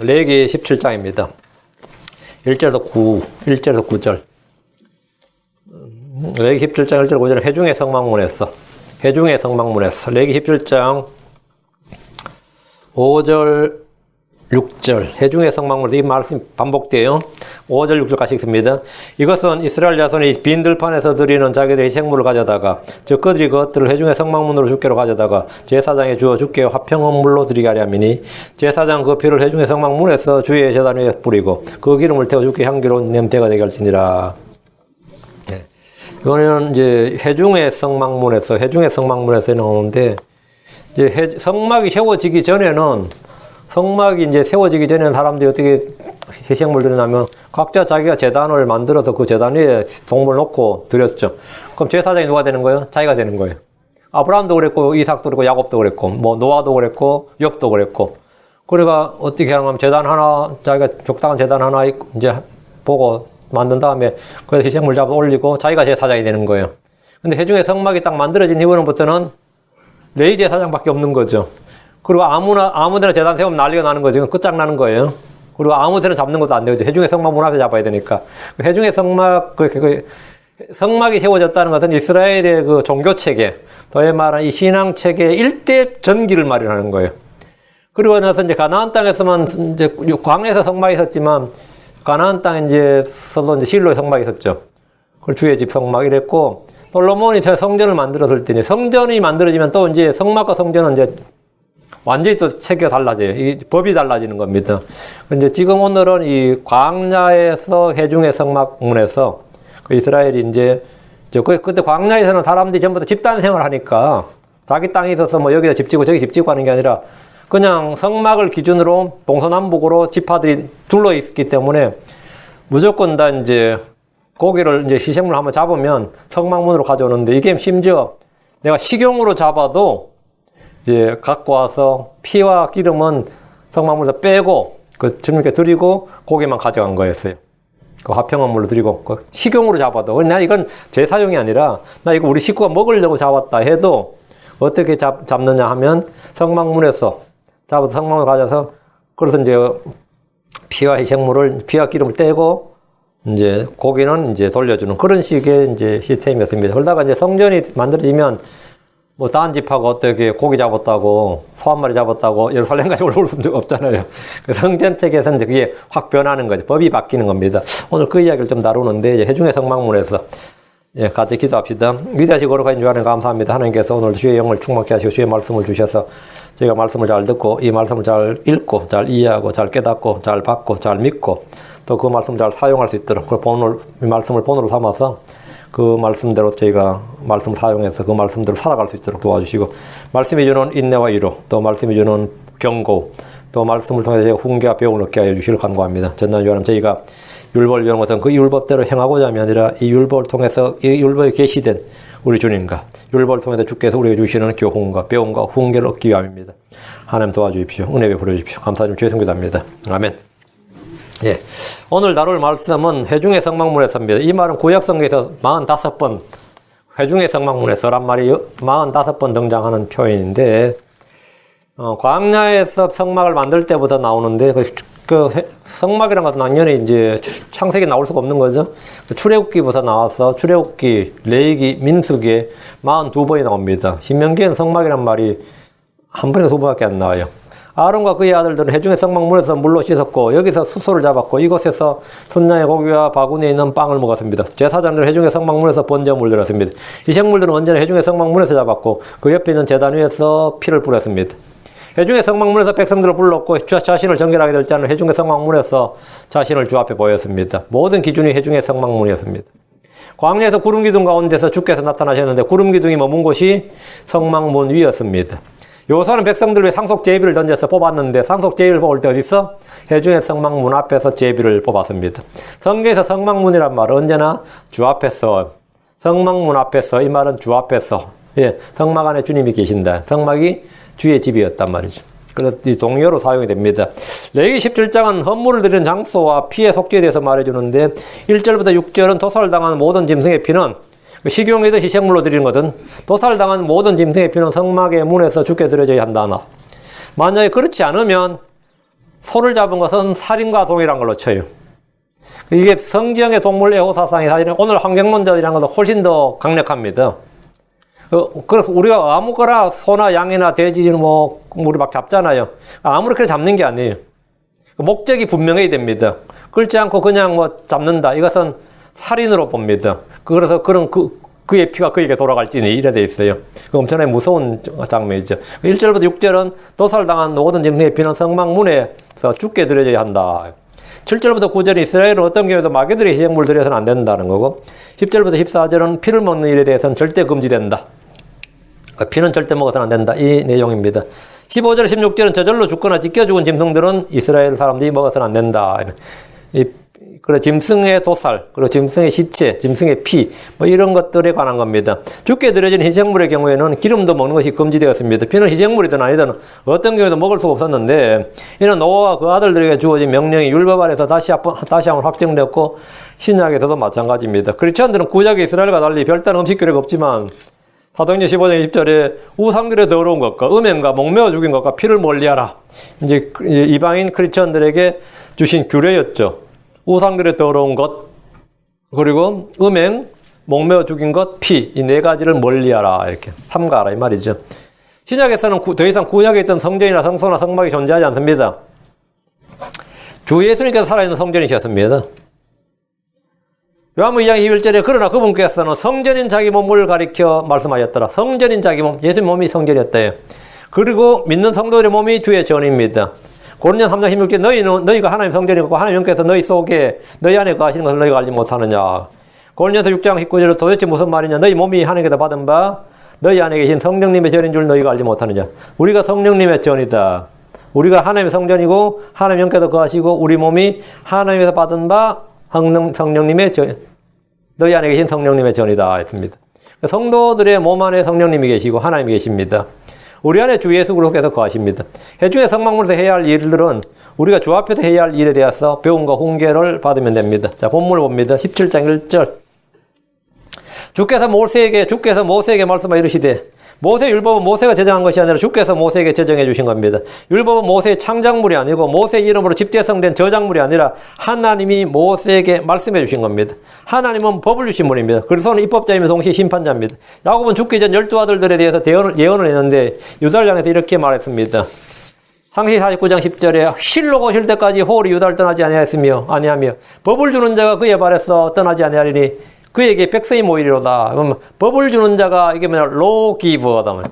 레위기 17장입니다. 1절에서 9절. 레위기 17장 1절 9절은 회중의 성막문에서 레위기 17장 5절 6절 회중의 성막문에서 이 말씀이 반복돼요. 5절 6절까지 읽습니다. 이것은 이스라엘 자손이 빈 들판에서 드리는 자기들의 희생물을 가져다가 즉 그들이 그것들을 회중의 성막문으로 주께로 가져다가 제사장에 주어 주께 화평한 물로 드리게 하려 함이니 제사장 그 피를 회중의 성막문에서 주의 제단 위에 뿌리고 그 기름을 태워 주께 향기로운 냄새가 되게 할지니라. 네. 이거는 이제 회중의 성막문에서 나오는데 이제 성막이 세워지기 전에는 사람들이 어떻게 희생물 드리냐면 각자 자기가 제단을 만들어서 그 제단 위에 동물 놓고 드렸죠. 그럼 제사장이 누가 되는 거예요? 자기가 되는 거예요. 아브라함도 그랬고, 이삭도 그랬고, 야곱도 그랬고, 노아도 그랬고, 욥도 그랬고. 그러니까 어떻게 하냐면 제단 하나, 자기가 적당한 제단 하나 이제 보고 만든 다음에 그래서 희생물 잡아 올리고 자기가 제사장이 되는 거예요. 근데 회중의 성막이 딱 만들어진 이후부터는 레위 제사장밖에 없는 거죠. 그리고 아무데나 제단 세우면 난리가 나는 거죠. 끝장나는 거예요. 그리고 아무 데나 잡는 것도 안 되죠. 회중의 성막 문 앞에 잡아야 되니까. 회중의 성막이 세워졌다는 것은 이스라엘의 그 종교 체계, 더해 말하는 이 신앙 체계의 일대 전기를 마련하는 거예요. 그리고 나서 이제 가나안 땅에서만 이제 광야에서 성막이 있었지만 가나안 땅에 이제서도 이제 실로의 성막이 있었죠. 그걸 주의 집 성막 이랬고 솔로몬이 성전을 만들었을 때 성전이 만들어지면 또 이제 성막과 성전은 이제 완전히 또 체계가 달라져요. 이 법이 달라지는 겁니다. 근데 지금 오늘은 이 광야에서 회중의 성막문에서 그 이스라엘이 그때 광야에서는 사람들이 전부 다 집단 생활을 하니까 자기 땅에 있어서 뭐 여기다 집 짓고 저기 집 짓고 하는 게 아니라 그냥 성막을 기준으로 동서남북으로 지파들이 둘러 있기 때문에 무조건 다 이제 고기를 이제 희생물 한번 잡으면 성막문으로 가져오는데 이게 심지어 내가 식용으로 잡아도 이제 갖고 와서 피와 기름은 성막문에서 빼고 그 주님께 드리고 고기만 가져간 거였어요. 그 화평한 물로 드리고 그 식용으로 잡아도 나 이건 제 사용이 아니라 나 이거 우리 식구가 먹으려고 잡았다 해도 어떻게 잡느냐 하면 성막문에서 잡아서 성막문을 가져서 그래서 이제 피와 기름을 떼고 이제 고기는 이제 돌려주는 그런 식의 이제 시스템이었습니다. 그러다가 이제 성전이 만들어지면 뭐 다른 집하고 어떻게 고기 잡았다고 소 한 마리 잡았다고 예루살렘까지 올라올 수 없잖아요. 그 성전 체계에서는 그게 확 변하는 거죠. 법이 바뀌는 겁니다. 오늘 그 이야기를 좀 다루는데 이제 회중의 성막문에서 같이 기도합시다. 위대하시고 거룩하신 주 하나님 감사합니다. 하나님께서 오늘 주의 영을 충만케 하시고 주의 말씀을 주셔서 저희가 말씀을 잘 듣고 이 말씀을 잘 읽고 잘 이해하고 잘 깨닫고 잘 받고 잘 믿고 또 그 말씀을 잘 사용할 수 있도록 이 말씀을 본으로 삼아서 그 말씀대로 저희가 말씀을 사용해서 그 말씀대로 살아갈 수 있도록 도와주시고 말씀이 주는 인내와 위로 또 말씀이 주는 경고 또 말씀을 통해서 저희가 훈계와 배움을 얻게 하여 주시길 간구합니다. 전난 주하님 저희가 율법을 배우는 것은 그 율법대로 행하고자 함이 아니라 이 율법을 통해서 이 율법에 계시된 우리 주님과 율법을 통해서 주께서 우리에게 주시는 교훈과 배움과 훈계를 얻기 위함입니다. 하나님 도와주십시오. 은혜 베풀어 주십시오. 감사드리며 주의 성교답니다. 아멘. 예. 오늘 다룰 말씀은 회중의 성막문에서입니다. 이 말은 구약성경에서 45번 회중의 성막문에서란 말이 45번 등장하는 표현인데 광야에서 성막을 만들 때부터 나오는데 그 성막이라는 것은 당연히 이제 창세기 나올 수가 없는 거죠. 출애굽기부터 나와서 출애굽기, 레위기, 민수기에 42번이 나옵니다. 신명기에는 성막이란 말이 한 번이나 두 번밖에 안 나와요. 아론과 그의 아들들은 회중의 성막문에서 물로 씻었고 여기서 수소를 잡았고 이곳에서 순양의 고기와 바구니에 있는 빵을 먹었습니다. 제사장들은 회중의 성막문에서 번제물을 드렸습니다. 이 생물들은 언제나 회중의 성막문에서 잡았고 그 옆에 있는 제단 위에서 피를 뿌렸습니다. 회중의 성막문에서 백성들을 불렀고 자신을 정결하게 될 자는 회중의 성막문에서 자신을 주 앞에 보였습니다. 모든 기준이 회중의 성막문이었습니다. 광야에서 구름기둥 가운데서 주께서 나타나셨는데 구름기둥이 머문 곳이 성막문 위였습니다. 요소는 백성들 위해 상속 제비를 던져서 뽑았는데 상속 제비를 뽑을 때 어디서? 회중의 성막문 앞에서 제비를 뽑았습니다. 성경에서 성막문이란 말은 언제나 주 앞에서 성막문 앞에서 이 말은 주 앞에서 성막 안에 주님이 계신다. 성막이 주의 집이었단 말이죠. 그래서 이 동요로 사용이 됩니다. 레위기 17장은 헌물을 드리는 장소와 피의 속죄에 대해서 말해주는데 1절부터 6절은 도살당한 모든 짐승의 피는 식용이든 희생물로 드리는 것은 도살당한 모든 짐승의 피는 성막의 문에서 주께 드려져야 한다. 만약에 그렇지 않으면 소를 잡은 것은 살인과 동일한 걸로 쳐요. 이게 성경의 동물 애호 사상이 사실은 오늘 환경론자들이란 것도 훨씬 더 강력합니다. 그래서 우리가 아무거나 소나 양이나 돼지는 뭐 우리 막 잡잖아요. 아무렇게나 잡는 게 아니에요. 목적이 분명해야 됩니다. 그렇지 않고 그냥 뭐 잡는다. 이것은 살인으로 봅니다. 그래서 그의 피가 그에게 돌아갈지니 이래 돼 있어요. 엄청나게 무서운 장면이죠. 1절부터 6절은 도살당한 모든 짐승의 피는 성막문에서 죽게 드려져야 한다. 7절부터 9절은 이스라엘은 어떤 경우에도 마귀들의 희생물을 드려서는 안 된다는 거고, 10절부터 14절은 피를 먹는 일에 대해서는 절대 금지된다. 피는 절대 먹어서는 안 된다. 이 내용입니다. 15절, 16절은 저절로 죽거나 찢겨 죽은 짐승들은 이스라엘 사람들이 먹어서는 안 된다. 그리고 짐승의 도살, 그리고 짐승의 시체, 짐승의 피, 뭐 이런 것들에 관한 겁니다. 죽게 드려진 희생물의 경우에는 기름도 먹는 것이 금지되었습니다. 피는 희생물이든 아니든 어떤 경우에도 먹을 수가 없었는데, 이는 노아와 그 아들들에게 주어진 명령이 율법 안에서 다시 한번 확정되었고, 신약에서도 마찬가지입니다. 크리스천들은 구약의 이스라엘과 달리 별다른 음식 규례가 없지만, 사도행전 15장 20절에 우상들의 더러운 것과 음행과 목매어 죽인 것과 피를 멀리하라. 이제 이방인 크리스천들에게 주신 규례였죠. 우상들의 더러운 것, 그리고 음행, 목매어 죽인 것, 피, 이 네 가지를 멀리하라. 이렇게 삼가하라 이 말이죠. 신약에서는 더 이상 구약에 있던 성전이나 성소나 성막이 존재하지 않습니다. 주 예수님께서 살아있는 성전이셨습니다. 요한복음 2장 21절에 그러나 그분께서는 성전인 자기 몸을 가리켜 말씀하셨더라. 성전인 자기 몸, 예수님 몸이 성전이었대요. 그리고 믿는 성도들의 몸이 주의 전입니다. 고린도서 3장 16절 너희가 하나님 성전이고 하나님께서 너희 속에 너희 안에 거하시는 것을 너희가 알지 못하느냐. 고린도서 6장 19절에 도대체 무슨 말이냐. 너희 몸이 하나님께서 받은 바 너희 안에 계신 성령님의 전인 줄 너희가 알지 못하느냐. 우리가 성령님의 전이다. 우리가 하나님의 성전이고 하나님께서 거하시고 우리 몸이 하나님께서 받은 바 성령님의 전, 너희 안에 계신 성령님의 전이다 했습니다. 성도들의 몸 안에 성령님이 계시고 하나님이 계십니다. 우리 안에 주 예수 그리스도께서 거하십니다. 회중의 성막문에서 해야 할 일들은 우리가 주 앞에서 해야 할 일에 대해서 배움과 훈계를 받으면 됩니다. 자, 본문을 봅니다. 17장 1절. 주께서 모세에게 말씀하 이르시되 모세 율법은 모세가 제정한 것이 아니라 주께서 모세에게 제정해 주신 겁니다. 율법은 모세의 창작물이 아니고 모세의 이름으로 집대성된 저작물이 아니라 하나님이 모세에게 말씀해 주신 겁니다. 하나님은 법을 주신 분입니다. 그리스도는 입법자이며 동시에 심판자입니다. 야곱은 죽기 전 12아들들에 대해서 예언을 했는데 유다를 향해서 이렇게 말했습니다. 상시 49장 10절에 실로 오실 때까지 호울이 유다를 떠나지 아니하며 법을 주는 자가 그의 발에서 떠나지 아니하리니 그에게 백성이 모이리로다. 그러면 법을 주는 자가 이게 뭐냐 로기버다.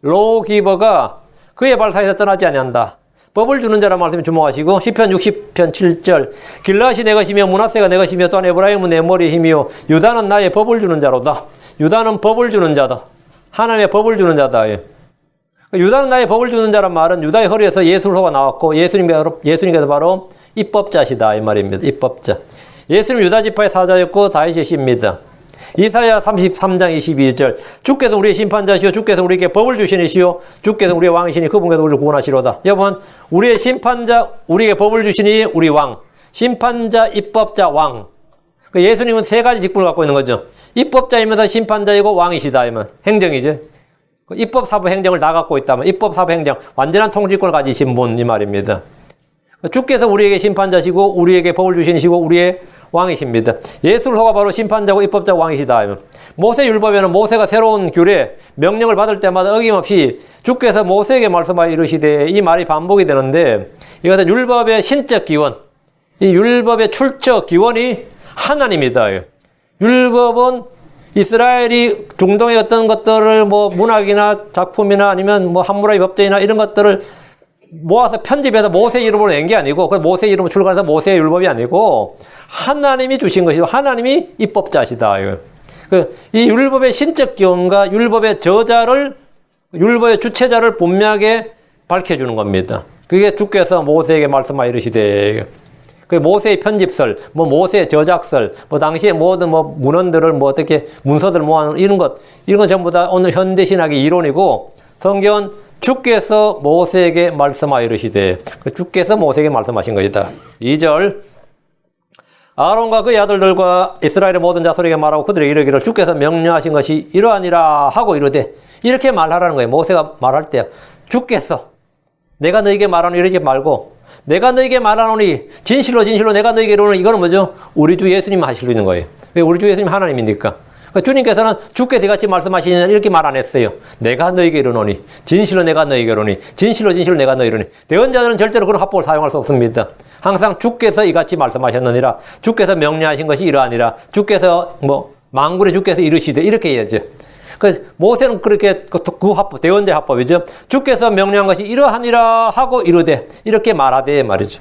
로기버가 그의 발 사이에서 떠나지 아니한다. 법을 주는 자란 말씀에 주목하시고 시편 60편 7절 길라시 내 것이며 므낫세가 내 것이며 또한 에브라임은 내 머리의 힘이요 유다는 나의 법을 주는 자로다. 유다는 법을 주는 자다. 하나님의 법을 주는 자다. 유다는 나의 법을 주는 자란 말은 유다의 허리에서 예수로가 나왔고 예수님께서 바로 입법자시다 이 말입니다. 입법자. 예수님 유다 지파의 사자였고 다윗의 씨입니다. 이사야 33장 22절 주께서 우리의 심판자시오 주께서 우리에게 법을 주시니시오 주께서 우리의 왕이시니 그분께서 우리를 구원하시로다. 여러분 우리의 심판자 우리에게 법을 주시니 우리 왕 심판자 입법자 왕. 예수님은 세 가지 직분을 갖고 있는 거죠. 입법자이면서 심판자이고 왕이시다 이면 행정이죠. 입법 사부 행정을 다 갖고 있다면 입법 사부 행정 완전한 통치권을 가지신 분 이 말입니다. 주께서 우리에게 심판자시고 우리에게 법을 주시니시고 우리의 왕이십니다. 예수로가 바로 심판자고 입법자 왕이시다. 모세 율법에는 모세가 새로운 규례, 명령을 받을 때마다 어김없이 주께서 모세에게 말씀하여 이르시되 이 말이 반복이 되는데 이것은 율법의 신적 기원, 이 율법의 출처 기원이 하나님이다. 율법은 이스라엘이 중동의 어떤 것들을 뭐 문학이나 작품이나 아니면 뭐 함무라비 법전이나 이런 것들을 모아서 편집해서 모세 이름으로 낸 게 아니고 그 모세 이름으로 출간해서 모세의 율법이 아니고 하나님이 주신 것이고 하나님이 입법자시다. 이 율법의 신적 기원과 율법의 저자를 율법의 주체자를 분명하게 밝혀주는 겁니다. 그게 주께서 모세에게 말씀하여 이르시되 그 모세의 편집설, 뭐 모세의 저작설, 뭐 당시에 모든 뭐 문헌들을 뭐 어떻게 문서들을 모아놓은 이런 건 전부 다 오늘 현대 신학의 이론이고 성경은 주께서 모세에게 말씀하여 이르시되 주께서 모세에게 말씀하신 것이다. 2절 아론과 그의 아들들과 이스라엘의 모든 자손에게 말하고 그들에게 이르기를 주께서 명령하신 것이 이러하니라 하고 이르되 이렇게 말하라는 거예요. 모세가 말할 때 주께서 내가 너에게 말하는 이러지 말고 내가 너에게 말하노니 진실로 진실로 내가 너에게 이르노니 이거는 뭐죠? 우리 주 예수님 하실 수 있는 거예요. 왜 우리 주 예수님 하나님입니까? 그러니까 주님께서는 주께서 이같이 말씀하시는 이렇게 말 안 했어요. 내가 너에게 이르노니 진실로 내가 너에게 이르노니 진실로 진실로 내가 너에게 이르노니. 대언자들은 절대로 그런 합법을 사용할 수 없습니다. 항상 주께서 이같이 말씀하셨느니라. 주께서 명령하신 것이 이러하니라. 주께서 만군의 주께서 이르시되 이렇게 해야죠. 그 모세는 그렇게 그 합법, 대언자 합법이죠. 주께서 명령한 것이 이러하니라 하고 이르되 이렇게 말하되 말이죠.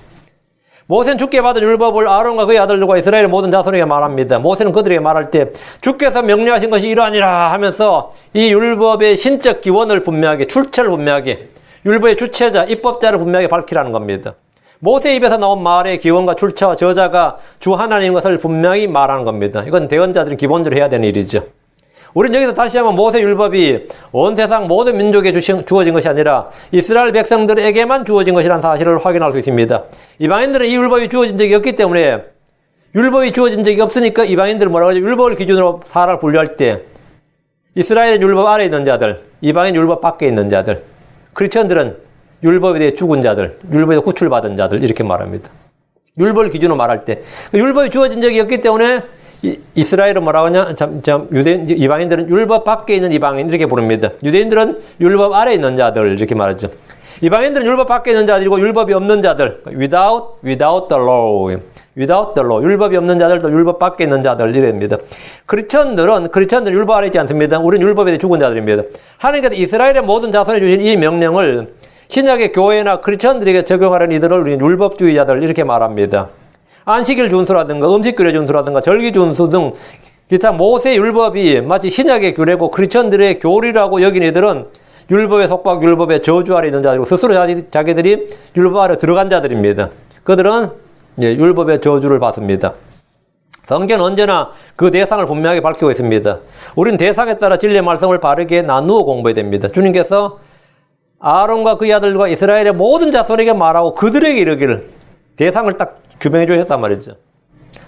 모세는 주께 받은 율법을 아론과 그의 아들들과 이스라엘의 모든 자손에게 말합니다. 모세는 그들에게 말할 때 주께서 명령하신 것이 이러하니라 하면서 이 율법의 신적 기원을 분명하게, 출처를 분명하게, 율법의 주체자, 입법자를 분명하게 밝히라는 겁니다. 모세 입에서 나온 말의 기원과 출처, 저자가 주 하나님인 것을 분명히 말하는 겁니다. 이건 대언자들이 기본적으로 해야 되는 일이죠. 우리는 여기서 다시 한번 모세 율법이 온 세상 모든 민족에 주어진 것이 아니라 이스라엘 백성들에게만 주어진 것이라는 사실을 확인할 수 있습니다. 이방인들은 이 율법이 주어진 적이 없기 때문에, 율법이 주어진 적이 없으니까 이방인들은 뭐라고 하죠? 율법을 기준으로 사람을 분류할 때 이스라엘 율법 아래에 있는 자들, 이방인 율법 밖에 있는 자들, 크리스천들은 율법에 대해 죽은 자들, 율법에서 구출받은 자들 이렇게 말합니다. 율법을 기준으로 말할 때 율법이 주어진 적이 없기 때문에 이스라엘은 뭐라고 하냐? 이방인들은 율법 밖에 있는 이방인 이렇게 부릅니다. 유대인들은 율법 아래에 있는 자들 이렇게 말하죠. 이방인들은 율법 밖에 있는 자들이고 율법이 없는 자들, without the law, without the law, 율법이 없는 자들도 율법 밖에 있는 자들 이랍니다. 크리스천들은 율법 아래 있지 않습니다. 우리는 율법에 대해 죽은 자들입니다. 하나님께서 이스라엘의 모든 자손에 주신 이 명령을 신약의 교회나 크리스천들에게 적용하려는 이들을 우리는 율법주의자들 이렇일 말합니다. 안식일 준수라든가 음식규례 준수라든가 절기 준수 등 기타 모세 율법이 마치 신약의 규례고 크리스천들의 교리라고 여긴 이들은 율법의 속박, 율법의 저주 아래 있는 자들이고 스스로 자기들이 율법 아래 들어간 자들입니다. 그들은 율법의 저주를 받습니다. 성경은 언제나 그 대상을 분명하게 밝히고 있습니다. 우리는 대상에 따라 진리의 말씀을 바르게 나누어 공부해야 됩니다. 주님께서 아론과 그의 아들과 이스라엘의 모든 자손에게 말하고 그들에게 이르기를 대상을 딱 규명해 주셨단 말이죠.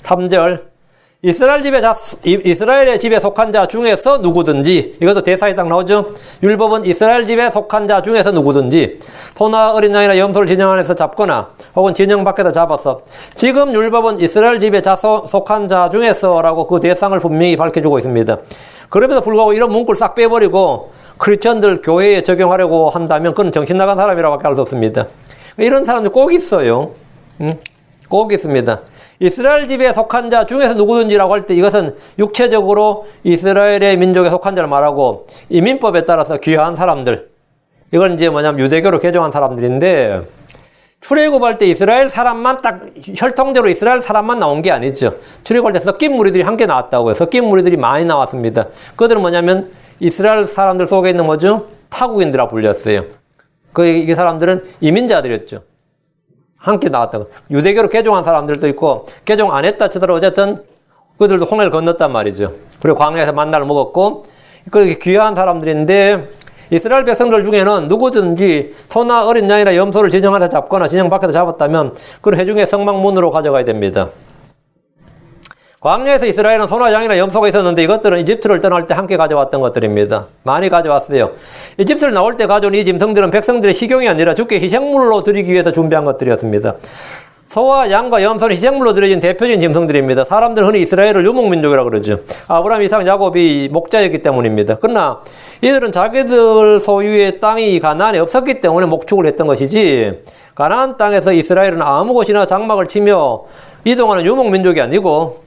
3절 이스라엘의 집에 속한 자 중에서 누구든지, 이것도 대사에 딱 나오죠. 율법은 이스라엘 집에 속한 자 중에서 누구든지 소나 어린 양이나 염소를 진영 안에서 잡거나 혹은 진영 밖에서 잡아서, 지금 율법은 이스라엘 집에 속한 자 중에서 라고 그 대상을 분명히 밝혀주고 있습니다. 그럼에도 불구하고 이런 문구를 싹 빼버리고 크리스천들 교회에 적용하려고 한다면 그건 정신 나간 사람이라고밖에 할 수 없습니다. 이런 사람들 꼭 있어요. 꼭 있습니다. 이스라엘 집에 속한 자 중에서 누구든지라고 할 때 이것은 육체적으로 이스라엘의 민족에 속한 자를 말하고, 이민법에 따라서 귀화한 사람들, 이건 이제 뭐냐면 유대교로 개종한 사람들인데, 출애굽할 때 이스라엘 사람만 딱 혈통대로 이스라엘 사람만 나온 게 아니죠. 출애굽할 때 섞인 무리들이 함께 나왔다고요. 섞인 무리들이 많이 나왔습니다. 그들은 뭐냐면 이스라엘 사람들 속에 있는 뭐죠? 타국인들이라고 불렸어요. 이 사람들은 이민자들이었죠. 함께 나왔다고. 유대교로 개종한 사람들도 있고 개종 안 했다 치더라도 어쨌든 그들도 홍해를 건넜단 말이죠. 그리고 광야에서 만나를 먹었고, 그렇게 귀한 사람들인데, 이스라엘 백성들 중에는 누구든지 소나 어린 양이나 염소를 진영 안에서 잡거나 진영 밖에서 잡았다면 그걸 회중의 성막문으로 가져가야 됩니다. 광야에서 이스라엘은 소나 양이나 염소가 있었는데 이것들은 이집트를 떠날 때 함께 가져왔던 것들입니다. 많이 가져왔어요. 이집트를 나올 때 가져온 이 짐승들은 백성들의 식용이 아니라 주께 희생물로 드리기 위해서 준비한 것들이었습니다. 소와 양과 염소는 희생물로 드려진 대표적인 짐승들입니다. 사람들은 흔히 이스라엘을 유목민족이라고 그러죠. 아브라함, 이삭, 야곱이 목자였기 때문입니다. 그러나 이들은 자기들 소유의 땅이 가나안에 없었기 때문에 목축을 했던 것이지, 가나안 땅에서 이스라엘은 아무 곳이나 장막을 치며 이동하는 유목민족이 아니고,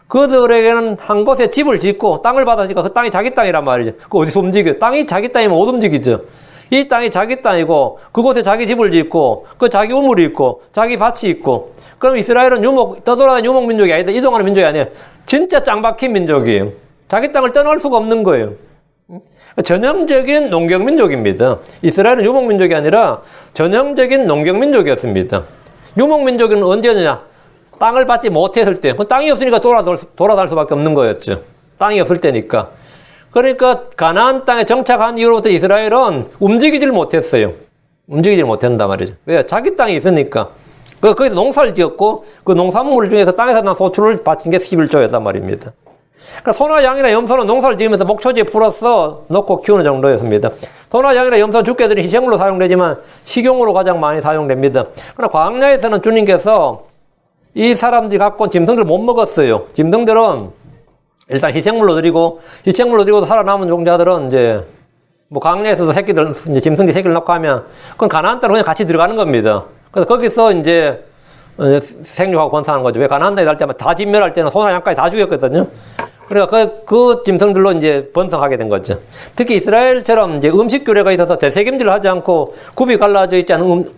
그들에게는 한 곳에 집을 짓고 땅을 받아니까 그 땅이 자기 땅이란 말이죠. 그 어디서 움직여요? 땅이 자기 땅이면 못 움직이죠. 이 땅이 자기 땅이고 그곳에 자기 집을 짓고 그 자기 우물이 있고 자기 밭이 있고, 그럼 이스라엘은 떠돌아다니는 유목민족이 아니다. 이동하는 민족이 아니에요. 진짜 짱박힌 민족이에요. 자기 땅을 떠날 수가 없는 거예요. 전형적인 농경민족입니다. 이스라엘은 유목민족이 아니라 전형적인 농경민족이었습니다. 유목민족은 언제냐? 땅을 받지 못했을 때, 땅이 없으니까 돌아다닐 수밖에 없는 거였죠. 땅이 없을 때니까. 그러니까 가나안 땅에 정착한 이후로부터 이스라엘은 움직이질 못했어요. 움직이질 못한단 말이죠. 왜? 자기 땅이 있으니까. 거기서 농사를 지었고 그 농산물 중에서 땅에서 난 소출을 바친 게 11조였단 말입니다. 그러니까 소나 양이나 염소는 농사를 지으면서 목초지에 풀어서 넣고 키우는 정도였습니다. 소나 양이나 염소 죽게들은 희생물로 사용되지만 식용으로 가장 많이 사용됩니다. 그러나 광야에서는 주님께서 이 사람들이 갖고 온 짐승들을 못 먹었어요. 짐승들은 일단 희생물로 드리고 살아남은 종자들은 이제 뭐 광야에서도 새끼들, 이제 짐승들이 새끼를 낳고 하면 그건 가나안 땅으로 그냥 같이 들어가는 겁니다. 그래서 거기서 이제 생육하고 번성하는 거죠. 왜 가나안 땅에 갈 때만 다 진멸할 때는 소나 양까지 다 죽였거든요. 그러니까 그 짐승들로 이제 번성하게 된 거죠. 특히 이스라엘처럼 이제 음식 규례가 있어서 대책임질을 하지 않고 굽이 갈라져 있지 않은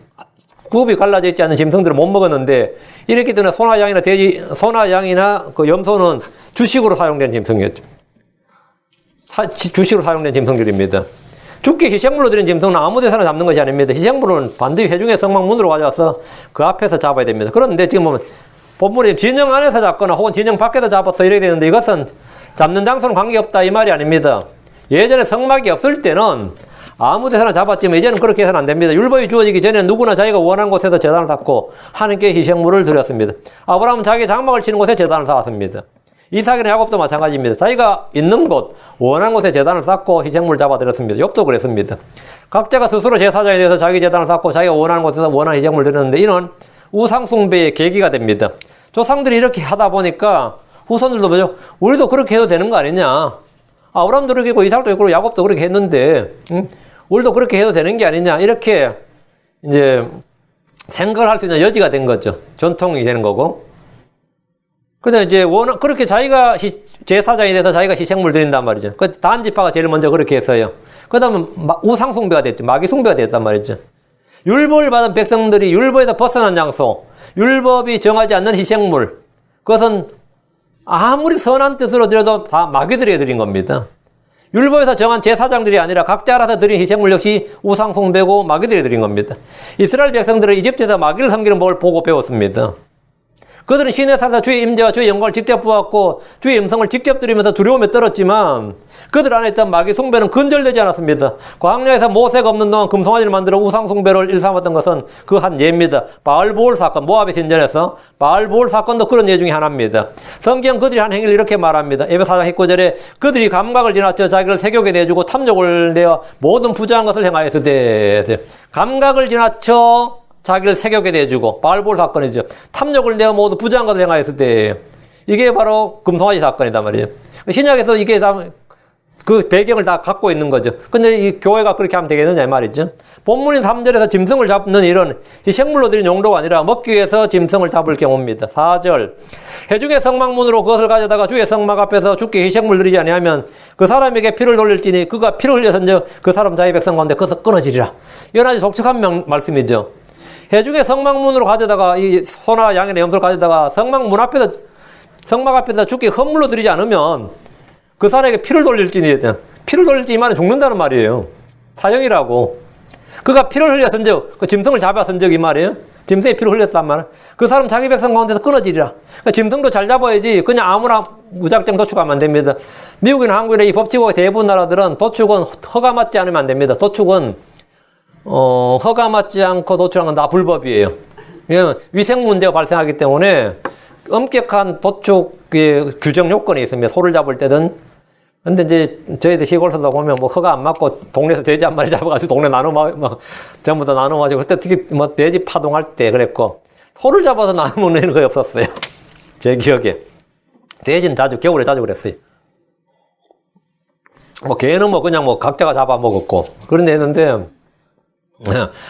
짐승들을 못 먹었는데, 이렇기 때문에 소나 양이나 그 염소는 주식으로 사용된 짐승이었죠. 주식으로 사용된 짐승들입니다. 죽게 희생물로 드린 짐승은 아무 데서나 잡는 것이 아닙니다. 희생물은 반드시 회중의 성막문으로 가져와서 그 앞에서 잡아야 됩니다. 그런데 지금 보면 본문에 진영 안에서 잡거나 혹은 진영 밖에서 잡았어 이렇게 되는데, 이것은 잡는 장소는 관계없다 이 말이 아닙니다. 예전에 성막이 없을 때는 아무 데서나 잡았지만 이제는 그렇게 해서는 안 됩니다. 율법이 주어지기 전에 누구나 자기가 원하는 곳에서 제단을 쌓고 하나님께 희생물을 드렸습니다. 아브라함은 자기 장막을 치는 곳에 제단을 쌓았습니다. 이삭이나 야곱도 마찬가지입니다. 자기가 있는 곳, 원하는 곳에 제단을 쌓고 희생물을 잡아드렸습니다. 욥도 그랬습니다. 각자가 스스로 제사장이 돼서 자기 제단을 쌓고 자기가 원하는 곳에서 원하는 희생물을 드렸는데, 이는 우상숭배의 계기가 됩니다. 조상들이 이렇게 하다 보니까 후손들도 뭐죠? 우리도 그렇게 해도 되는 거 아니냐? 아브라함도 그렇게 했고 이삭도 했고 야곱도 그렇게 했는데, 우리도 그렇게 해도 되는 게 아니냐? 이렇게 이제 생각을 할 수 있는 여지가 된 거죠. 전통이 되는 거고. 그래서 이제 그렇게 자기가 제사장이 돼서 자기가 희생물 드린단 말이죠. 그 단지파가 제일 먼저 그렇게 했어요. 그 다음에 우상숭배가 됐죠. 마귀숭배가 됐단 말이죠. 율법을 받은 백성들이 율법에서 벗어난 장소, 율법이 정하지 않는 희생물, 그것은 아무리 선한 뜻으로 드려도 다 마귀들이 드린 겁니다. 율법에서 정한 제사장들이 아니라 각자 알아서 드린 희생물 역시 우상숭배고 마귀들이 드린 겁니다. 이스라엘 백성들은 이집트에서 마귀를 섬기는 법을 보고 배웠습니다. 그들은 신의 살다 주의 임재와 주의 영광을 직접 보았고 주의 음성을 직접 들으면서 두려움에 떨었지만 그들 안에 있던 마귀 숭배는 근절되지 않았습니다. 광야에서 모세가 없는 동안 금송아지를 만들어 우상 숭배를 일삼았던 것은 그 한 예입니다. 바알보올 사건, 모압의 신전에서 바알보올 사건도 그런 예 중에 하나입니다. 성경 그들이 한 행위를 이렇게 말합니다. 에베소 4장 19절에 그들이 감각을 지나쳐 자기를 세욕에 내주고 탐욕을 내어 모든 부정한 것을 행하였으되, 감각을 지나쳐 자기를 세격에 내주고, 바알볼 사건이죠. 탐욕을 내어 모두 부정한 것을 행하였을 때, 이게 바로 금송아지 사건이단 말이에요. 신약에서 이게 다 그 배경을 다 갖고 있는 거죠. 근데 이 교회가 그렇게 하면 되겠느냐 이 말이죠. 본문인 3절에서 짐승을 잡는 일은 희생물로 드린 용도가 아니라 먹기 위해서 짐승을 잡을 경우입니다. 4절, 회중의 성막문으로 그것을 가져다가 주의 성막 앞에서 주께 희생물 드리지 아니하면 그 사람에게 피를 돌릴지니 그가 피를 흘려선즉 그 사람 자기 백성 가운데 그것을 끊어지리라. 이건 아주 독특한 말씀이죠. 회중의 성막문으로 가져다가 이 소나 양이나 염소를 가져다가 성막 앞에서 주께 헌물로 드리지 않으면 그 사람에게 피를 돌릴지니 했잖아. 피를 돌릴지 이 말은 죽는다는 말이에요. 사형이라고. 그가 피를 흘렸은즉, 그 짐승을 잡았은즉 이 말이에요. 짐승이 피를 흘렸단 말이야. 그 사람 자기 백성 가운데서 끊어지리라. 그러니까 짐승도 잘 잡아야지 그냥 아무나 무작정 도축하면 안 됩니다. 미국이나 한국이나 이 법치국의 대부분 나라들은 도축은 허가 맞지 않으면 안 됩니다. 도축은 허가 맞지 않고 도축하는 건 다 불법이에요. 왜냐하면 위생 문제가 발생하기 때문에 엄격한 도축의 규정 요건이 있습니다. 소를 잡을 때든. 근데 이제 저희들 시골 살다 보면 뭐 허가 안 맞고 동네에서 돼지 한 마리 잡아가지고 동네 막 전부 다 나눠 가지고 그때 특히 뭐 돼지 파동할 때 그랬고, 소를 잡아서 나눠 먹는 거의 없었어요. 제 기억에. 돼지는 겨울에 자주 그랬어요. 뭐 개는 뭐 그냥 뭐 각자가 잡아 먹었고 그런 데 했는데,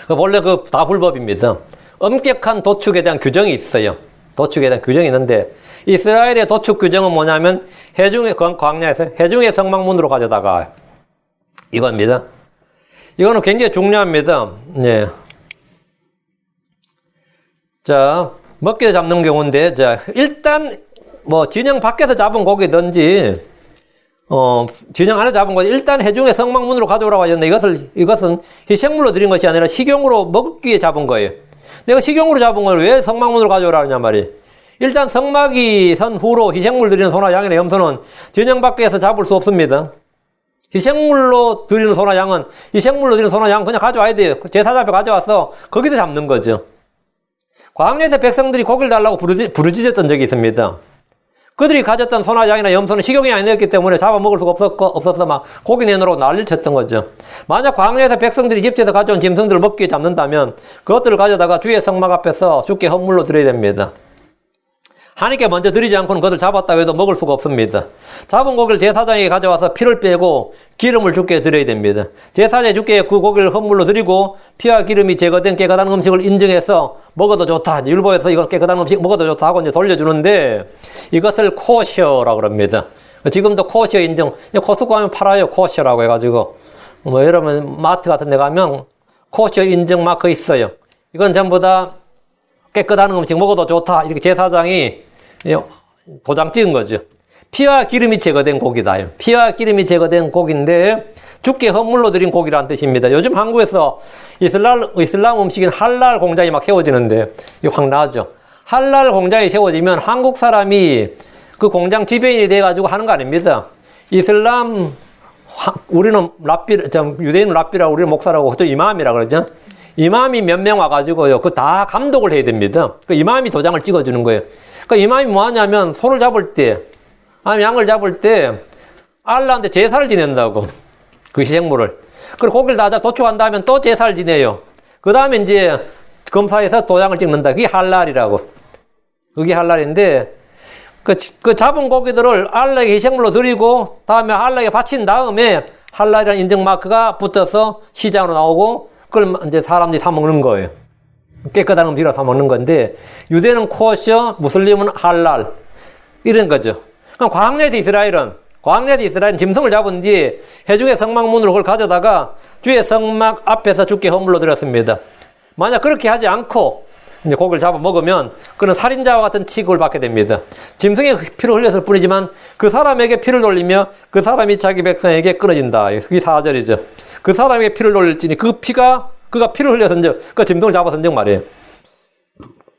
원래 다 불법입니다. 엄격한 도축에 대한 규정이 있어요. 도축에 대한 규정이 있는데, 이스라엘의 도축 규정은 뭐냐면 광야에서 회중의 성막문으로 가져다가 이겁니다. 이거는 굉장히 중요합니다. 예. 자, 먹기도 잡는 경우인데, 자, 일단 뭐 진영 밖에서 잡은 고기든지 진영 안에 잡은 거지, 일단 회중의 성막문으로 가져오라고 하셨는데, 이것은 희생물로 드린 것이 아니라 식용으로 먹기 위해 잡은 거예요. 내가 식용으로 잡은 걸 왜 성막문으로 가져오라 하냐 말이에요. 일단 성막이 선 후로 희생물 드리는 소나 양이나 염소는 진영 밖에서 잡을 수 없습니다. 희생물로 드리는 소나 양은, 희생물로 드리는 소나 양 그냥 가져와야 돼요. 제사장 앞에 가져와서 거기서 잡는 거죠. 광야에서 백성들이 고기를 달라고 부르짖었던 적이 있습니다. 그들이 가졌던 소나 양이나 염소는 식용이 아니었기 때문에 잡아먹을 수가 없어서 막 고기 내놓으라고 난리를 쳤던 거죠. 만약 광야에서 백성들이 이집트에서 가져온 짐승들을 먹기 위해 잡는다면 그것들을 가져다가 주의 성막 앞에서 주께 헌물로 드려야 됩니다. 하나님께 먼저 드리지 않고는 그것을 잡았다고 해도 먹을 수가 없습니다. 잡은 고기를 제사장에게 가져와서 피를 빼고 기름을 주께 드려야 됩니다. 제사장이 주께 그 고기를 헌물로 드리고 피와 기름이 제거된 깨끗한 음식을 인정해서 먹어도 좋다. 율법에서 이거 깨끗한 음식 먹어도 좋다 하고 이제 돌려주는데 이것을 코셔라고 합니다. 지금도 코셔 인정. 코스코 가면 팔아요. 코셔라고 해가지고. 뭐 여러분 마트 같은 데 가면 코셔 인정 마크 있어요. 이건 전부 다 깨끗한 음식 먹어도 좋다. 이렇게 제사장이 도장 찍은 거죠. 피와 기름이 제거된 고기다. 피와 기름이 제거된 고기인데 주께 헌물로 드린 고기라는 뜻입니다. 요즘 한국에서 이슬람 음식인 할랄 공장이 막 세워지는데 이거 확 나죠. 할랄 공장이 세워지면 한국 사람이 그 공장 지배인이 돼가지고 하는 거 아닙니다. 이슬람 우리는 유대인은 랍비라고 우리는 목사라고 또 이맘이라 그러죠. 이맘이 몇 명 와가지고요. 그 다 감독을 해야 됩니다. 그 이맘이 도장을 찍어주는 거예요. 그 이맘이 뭐 하냐면 소를 잡을 때, 아니면 양을 잡을 때 알라한테 제사를 지낸다고. 그 희생물을. 그리고 고기를 다 도축한 다음에 또 제사를 지내요. 그 다음에 이제 검사에서 도장을 찍는다. 그게 할랄이라고. 그게 할랄인데, 그 잡은 고기들을 알라에게 희생물로 드리고, 다음에 알라에게 바친 다음에 할랄이라는 인증 마크가 붙어서 시장으로 나오고, 그걸 이제 사람들이 사먹는 거예요. 깨끗한 음식이라 사먹는 건데, 유대는 코셔, 무슬림은 할랄. 이런 거죠. 그럼 광야에서 이스라엘은 짐승을 잡은 뒤에 회중의 성막문으로 그걸 가져다가 주의 성막 앞에서 주께 헌물로 드렸습니다. 만약 그렇게 하지 않고 이제 고기를 잡아 먹으면 그는 살인자와 같은 취급을 받게 됩니다. 짐승의 피를 흘렸을 뿐이지만 그 사람에게 피를 돌리며 그 사람이 자기 백성에게 끊어진다. 그게 4절이죠. 그 사람에게 피를 돌릴지니 그가 피를 흘려서 그 짐승을 잡아서 말이에요.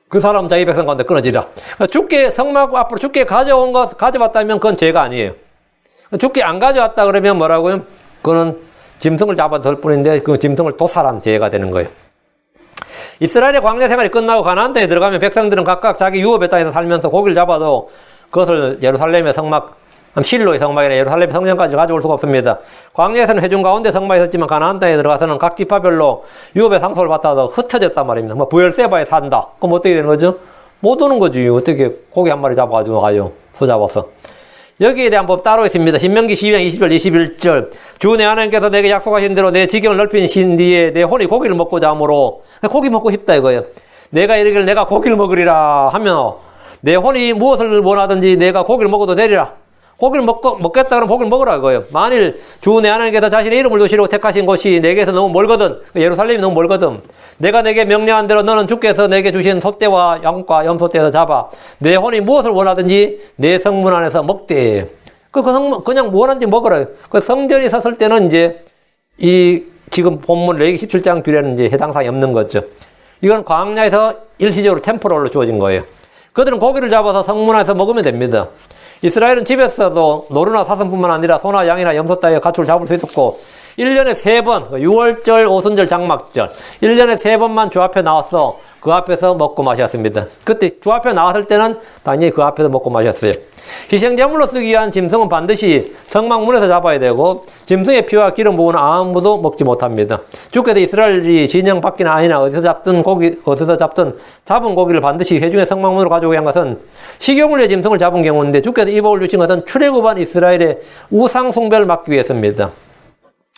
그 사람 자기 백성 가운데 끊어지라. 주께 성막 앞으로 주께 가져왔다면 그건 죄가 아니에요. 주께 안 가져왔다 그러면 뭐라고요? 그거는 짐승을 잡았을 뿐인데 그 짐승을 도살한 죄가 되는 거예요. 이스라엘의 광야 생활이 끝나고 가나안 땅에 들어가면 백성들은 각각 자기 유업의 땅에서 살면서 고기를 잡아도 그것을 예루살렘의 성막, 실로의 성막이나 예루살렘 성전까지 가져올 수가 없습니다. 광야에서는 회중 가운데 성막이 있었지만 가나안 땅에 들어가서는 각 지파별로 유업의 상속을 받아서 흩어졌단 말입니다. 뭐 부엘세바에 산다. 그럼 어떻게 되는 거죠? 못 오는 거지. 어떻게 고기 한 마리 잡아가지고 가요. 소 잡아서. 여기에 대한 법 따로 있습니다. 신명기 12장 20절 21절 주 내 하나님께서 내게 약속하신 대로 내 지경을 넓히신 뒤에 내 혼이 고기를 먹고자 하므로 고기 먹고 싶다 이거예요. 내가 이르기를 내가 고기를 먹으리라 하면 내 혼이 무엇을 원하든지 내가 고기를 먹어도 되리라. 고기를 먹겠다 그러면 고기를 먹으라 이거예요. 만일 주 내 하나님께서 자신의 이름을 두시려고 택하신 곳이 내게서 너무 멀거든, 예루살렘이 너무 멀거든, 내가 내게 명령한 대로 너는 주께서 내게 주신 소떼와 양과 염소떼에서 잡아 내 혼이 무엇을 원하든지 내 성문 안에서 먹되. 그냥 원하는지 먹으라. 그 성전이 섰을 때는 이제 이 지금 본문 레위기 17장 규례는 이제 해당 사항이 없는 거죠. 이건 광야에서 일시적으로 템포럴로 주어진 거예요. 그들은 고기를 잡아서 성문 안에서 먹으면 됩니다. 이스라엘은 집에서도 노루나 사슴뿐만 아니라 소나 양이나 염소 따위의 가축을 잡을 수 있었고 1년에 3번, 6월절, 오순절, 장막절 1년에 3번만 주 앞에 나와서 그 앞에서 먹고 마셨습니다. 그때 주 앞에 나왔을 때는 당연히 그 앞에서 먹고 마셨어요. 희생제물로 쓰기 위한 짐승은 반드시 성막문에서 잡아야 되고 짐승의 피와 기름 부분은 아무도 먹지 못합니다. 주께서 이스라엘이 진영 밖이나 아니나 어디서 잡든 잡은 고기를 반드시 회중의 성막문으로 가져오게 한 것은 식용을 위해 짐승을 잡은 경우인데 주께서 이 법을 주신 것은 출애굽한 이스라엘의 우상 숭배를 막기 위해서입니다.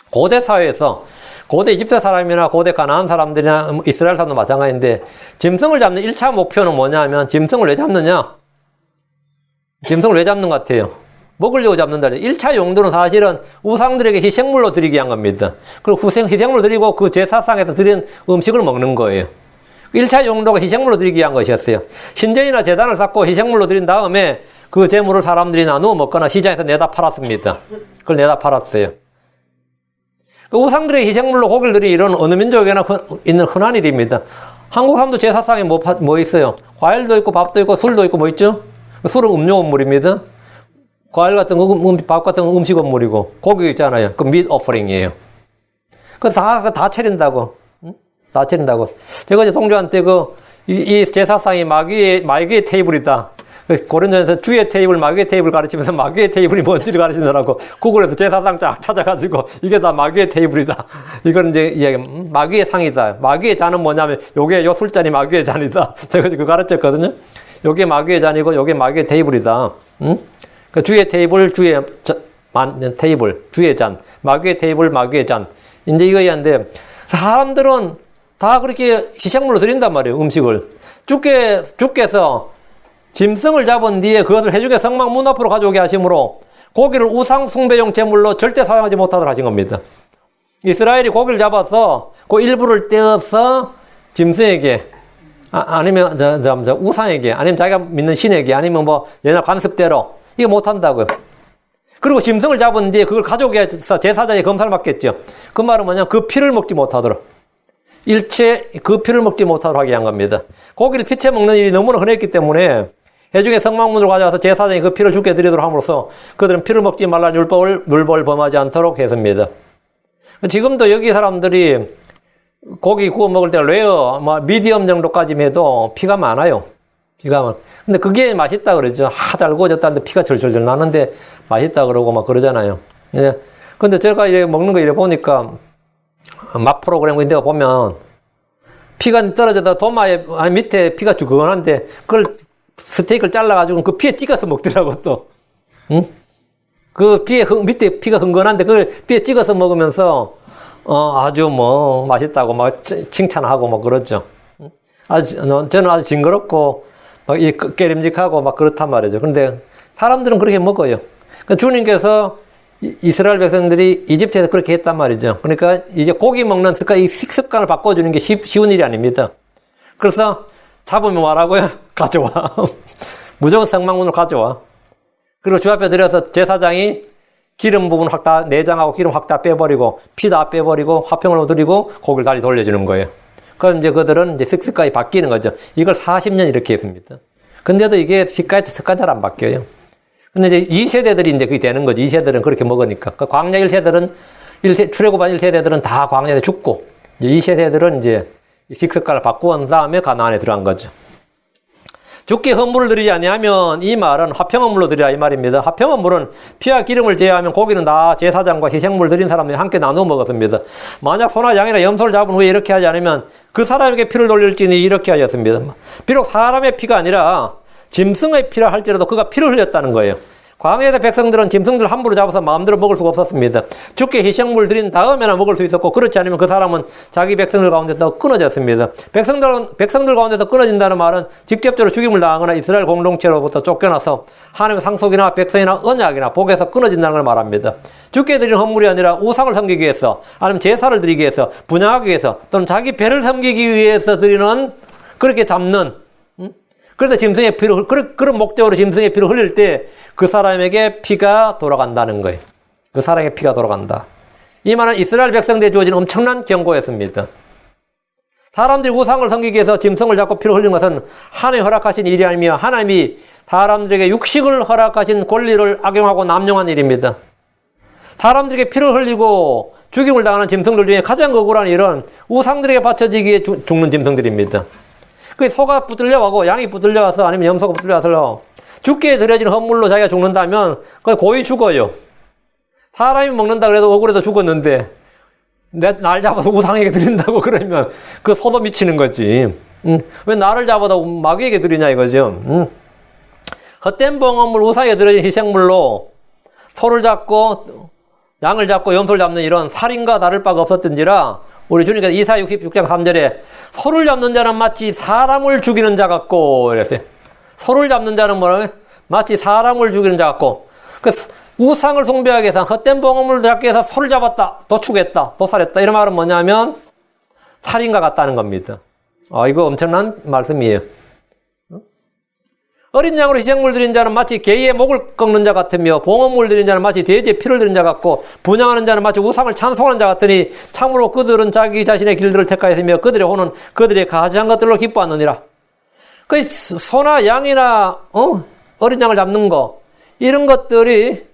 고대 사회에서 고대 이집트 사람이나 고대 가나안 사람들이나 이스라엘 사람도 마찬가지인데 짐승을 잡는 1차 목표는 뭐냐면 짐승을 왜 잡느냐? 짐승을 왜 잡는 것 같아요? 먹으려고 잡는다. 1차 용도는 사실은 우상들에게 희생물로 드리기 위한 겁니다. 그리고 희생물로 드리고 그 제사상에서 드린 음식을 먹는 거예요. 1차 용도가 희생물로 드리기 위한 것이었어요. 신전이나 제단을 쌓고 희생물로 드린 다음에 그 재물을 사람들이 나누어 먹거나 시장에서 내다 팔았습니다. 그걸 내다 팔았어요. 그 우상들의 희생물로 고기를 드리는 이런 어느 민족에나 있는 흔한 일입니다. 한국 사람도 제사상에 뭐 있어요? 과일도 있고 밥도 있고 술도 있고 뭐 있죠? 술은 음료음물입니다. 과일 같은 거, 밥 같은 거 음식음물이고 고기 있잖아요. 그 meat offering이에요. 다 차린다고. 응? 다 차린다고. 제가 이제 동조한테 이 제사상이 마귀의 테이블이다. 고린도전서 주의 테이블, 마귀의 테이블 가르치면서 마귀의 테이블이 뭔지를 가르치느라고 구글에서 제사상 쫙 찾아가지고 이게 다 마귀의 테이블이다. 이건 이제 마귀의 상이다. 마귀의 잔은 뭐냐면 요게 요 술잔이 마귀의 잔이다. 제가 그거 가르쳤거든요. 요게 마귀의 잔이고 요게 마귀의 테이블이다. 응? 그 주의 테이블, 테이블, 주의 잔, 마귀의 테이블, 마귀의 잔. 이제 이거였는데 사람들은 다 그렇게 희생물로 드린단 말이에요. 음식을. 주께서 짐승을 잡은 뒤에 그것을 회중의 성막 문 앞으로 가져오게 하심으로 고기를 우상 숭배용 제물로 절대 사용하지 못하도록 하신 겁니다. 이스라엘이 고기를 잡아서 그 일부를 떼어서 짐승에게 아니면 우상에게 아니면 자기가 믿는 신에게 아니면 뭐 옛날 관습대로 이거 못한다고요. 그리고 짐승을 잡은 뒤에 그걸 가져오게 해서 제사장이 검사를 받겠죠. 그 말은 뭐냐, 그 피를 먹지 못하도록, 일체 그 피를 먹지 못하도록 하게 한 겁니다. 고기를 피채 먹는 일이 너무나 흔했기 때문에 회중의 성막문으로 가져와서 제사장이 그 피를 주께 드리도록 함으로써 그들은 피를 먹지 말라는 율법을 범하지 않도록 했습니다. 지금도 여기 사람들이 고기 구워 먹을 때 레어, 미디엄 정도까지만 해도 피가 많아요. 근데 그게 맛있다 그러죠. 잘 구워졌다는데 피가 절절절 나는데 맛있다 그러고 막 그러잖아요. 예. 근데 제가 이렇게 먹는 거 이래 보니까 맛 프로그램 인데 보면 피가 떨어져서 도마에 밑에 피가 주근한데 그걸 스테이크를 잘라가지고 그 피에 찍어서 먹더라고 또. 응? 그 피에 밑에 피가 흥건한데 그걸 피에 찍어서 먹으면서 아주 뭐 맛있다고 막 칭찬하고 막 그러죠. 저는 아주 징그럽고 막 깨림직하고 막 그렇단 말이죠. 근데 사람들은 그렇게 먹어요. 그러니까 주님께서 이스라엘 백성들이 이집트에서 그렇게 했단 말이죠. 그러니까 이제 고기 먹는 습관, 이 식습관을 바꿔주는 게 쉬운 일이 아닙니다. 그래서 잡으면 뭐라고요? 가져와. 무조건 성막문으로 가져와. 그리고 주 앞에 들여서 제사장이 기름 부분 확 다 내장하고 기름 확 다 빼버리고 피 다 빼버리고 화평으로 드리고 고기를 다시 돌려주는 거예요. 그럼 이제 그들은 이제 식습관이 바뀌는 거죠. 이걸 40년 이렇게 했습니다. 근데도 이게 습관 잘 안 바뀌어요. 근데 이제 2세대들이 이제 그게 되는 거죠. 2세대들은 그렇게 먹으니까. 그 광야 1세들은, 출애굽한 1세대들은 다 광야에 죽고, 이제 2세대들은 이제 식습관을 바꾸은 다음에 가나안에 들어간 거죠. 주께 헌물을 드리지 아니하면 이 말은 화평헌물로 드리라 이 말입니다. 화평헌물은 피와 기름을 제외하면 고기는 다 제사장과 희생물 드린 사람들이 함께 나누어 먹었습니다. 만약 소나 양이나 염소를 잡은 후에 이렇게 하지 않으면 그 사람에게 피를 돌릴지니 이렇게 하였습니다. 비록 사람의 피가 아니라 짐승의 피라 할지라도 그가 피를 흘렸다는 거예요. 광야에서 백성들은 짐승들 함부로 잡아서 마음대로 먹을 수가 없었습니다. 주께 희생물 드린 다음에나 먹을 수 있었고 그렇지 않으면 그 사람은 자기 백성들 가운데서 끊어졌습니다. 백성들 가운데서 끊어진다는 말은 직접적으로 죽임을 당하거나 이스라엘 공동체로부터 쫓겨나서 하나님의 상속이나 백성이나 언약이나 복에서 끊어진다는 걸 말합니다. 주께 드린 헌물이 아니라 우상을 섬기기 위해서 아니면 제사를 드리기 위해서 분양하기 위해서 또는 자기 배를 섬기기 위해서 드리는 그렇게 잡는 그래서 짐승의 피를, 그런 목적으로 짐승의 피를 흘릴 때 그 사람에게 피가 돌아간다는 거예요. 그 사람에게 피가 돌아간다. 이 말은 이스라엘 백성들에 주어진 엄청난 경고였습니다. 사람들이 우상을 섬기기 위해서 짐승을 잡고 피를 흘린 것은 하나님이 허락하신 일이 아니며 하나님이 사람들에게 육식을 허락하신 권리를 악용하고 남용한 일입니다. 사람들에게 피를 흘리고 죽임을 당하는 짐승들 중에 가장 억울한 일은 우상들에게 바쳐지기에 죽는 짐승들입니다. 그 소가 붙들려가고 양이 붙들려와서 아니면 염소가 붙들려와서 죽게 드려진 헌물로 자기가 죽는다면 그냥 고이 죽어요. 사람이 먹는다 그래도 억울해서 죽었는데 날 잡아서 우상에게 드린다고 그러면 그 소도 미치는 거지. 왜 나를 잡아다 마귀에게 드리냐 이거죠. 헛된 봉헌물 우상에 드려진 희생물로 소를 잡고 양을 잡고 염소를 잡는 이런 살인과 다를 바가 없었던지라 우리 주님께서 이사야 66장 3절에 소를 잡는 자는 마치 사람을 죽이는 자 같고 이랬어요. 소를 잡는 자는 뭐라고요? 마치 사람을 죽이는 자 같고. 그래서 우상을 숭배하기 위해서 헛된 봉헌물을 잡기 위해서 소를 잡았다, 도축했다, 도살했다 이런 말은 뭐냐면 살인과 같다는 겁니다. 이거 엄청난 말씀이에요. 어린 양으로 희생물 드린 자는 마치 개의 목을 꺾는 자 같으며 봉헌물 드린 자는 마치 돼지의 피를 드린 자 같고 분향하는 자는 마치 우상을 찬송하는 자 같으니 참으로 그들은 자기 자신의 길들을 택하였으며 그들의 혼은 그들의 가시한 것들로 기뻐하느니라. 그 소나 양이나 어린 양을 잡는 거 이런 것들이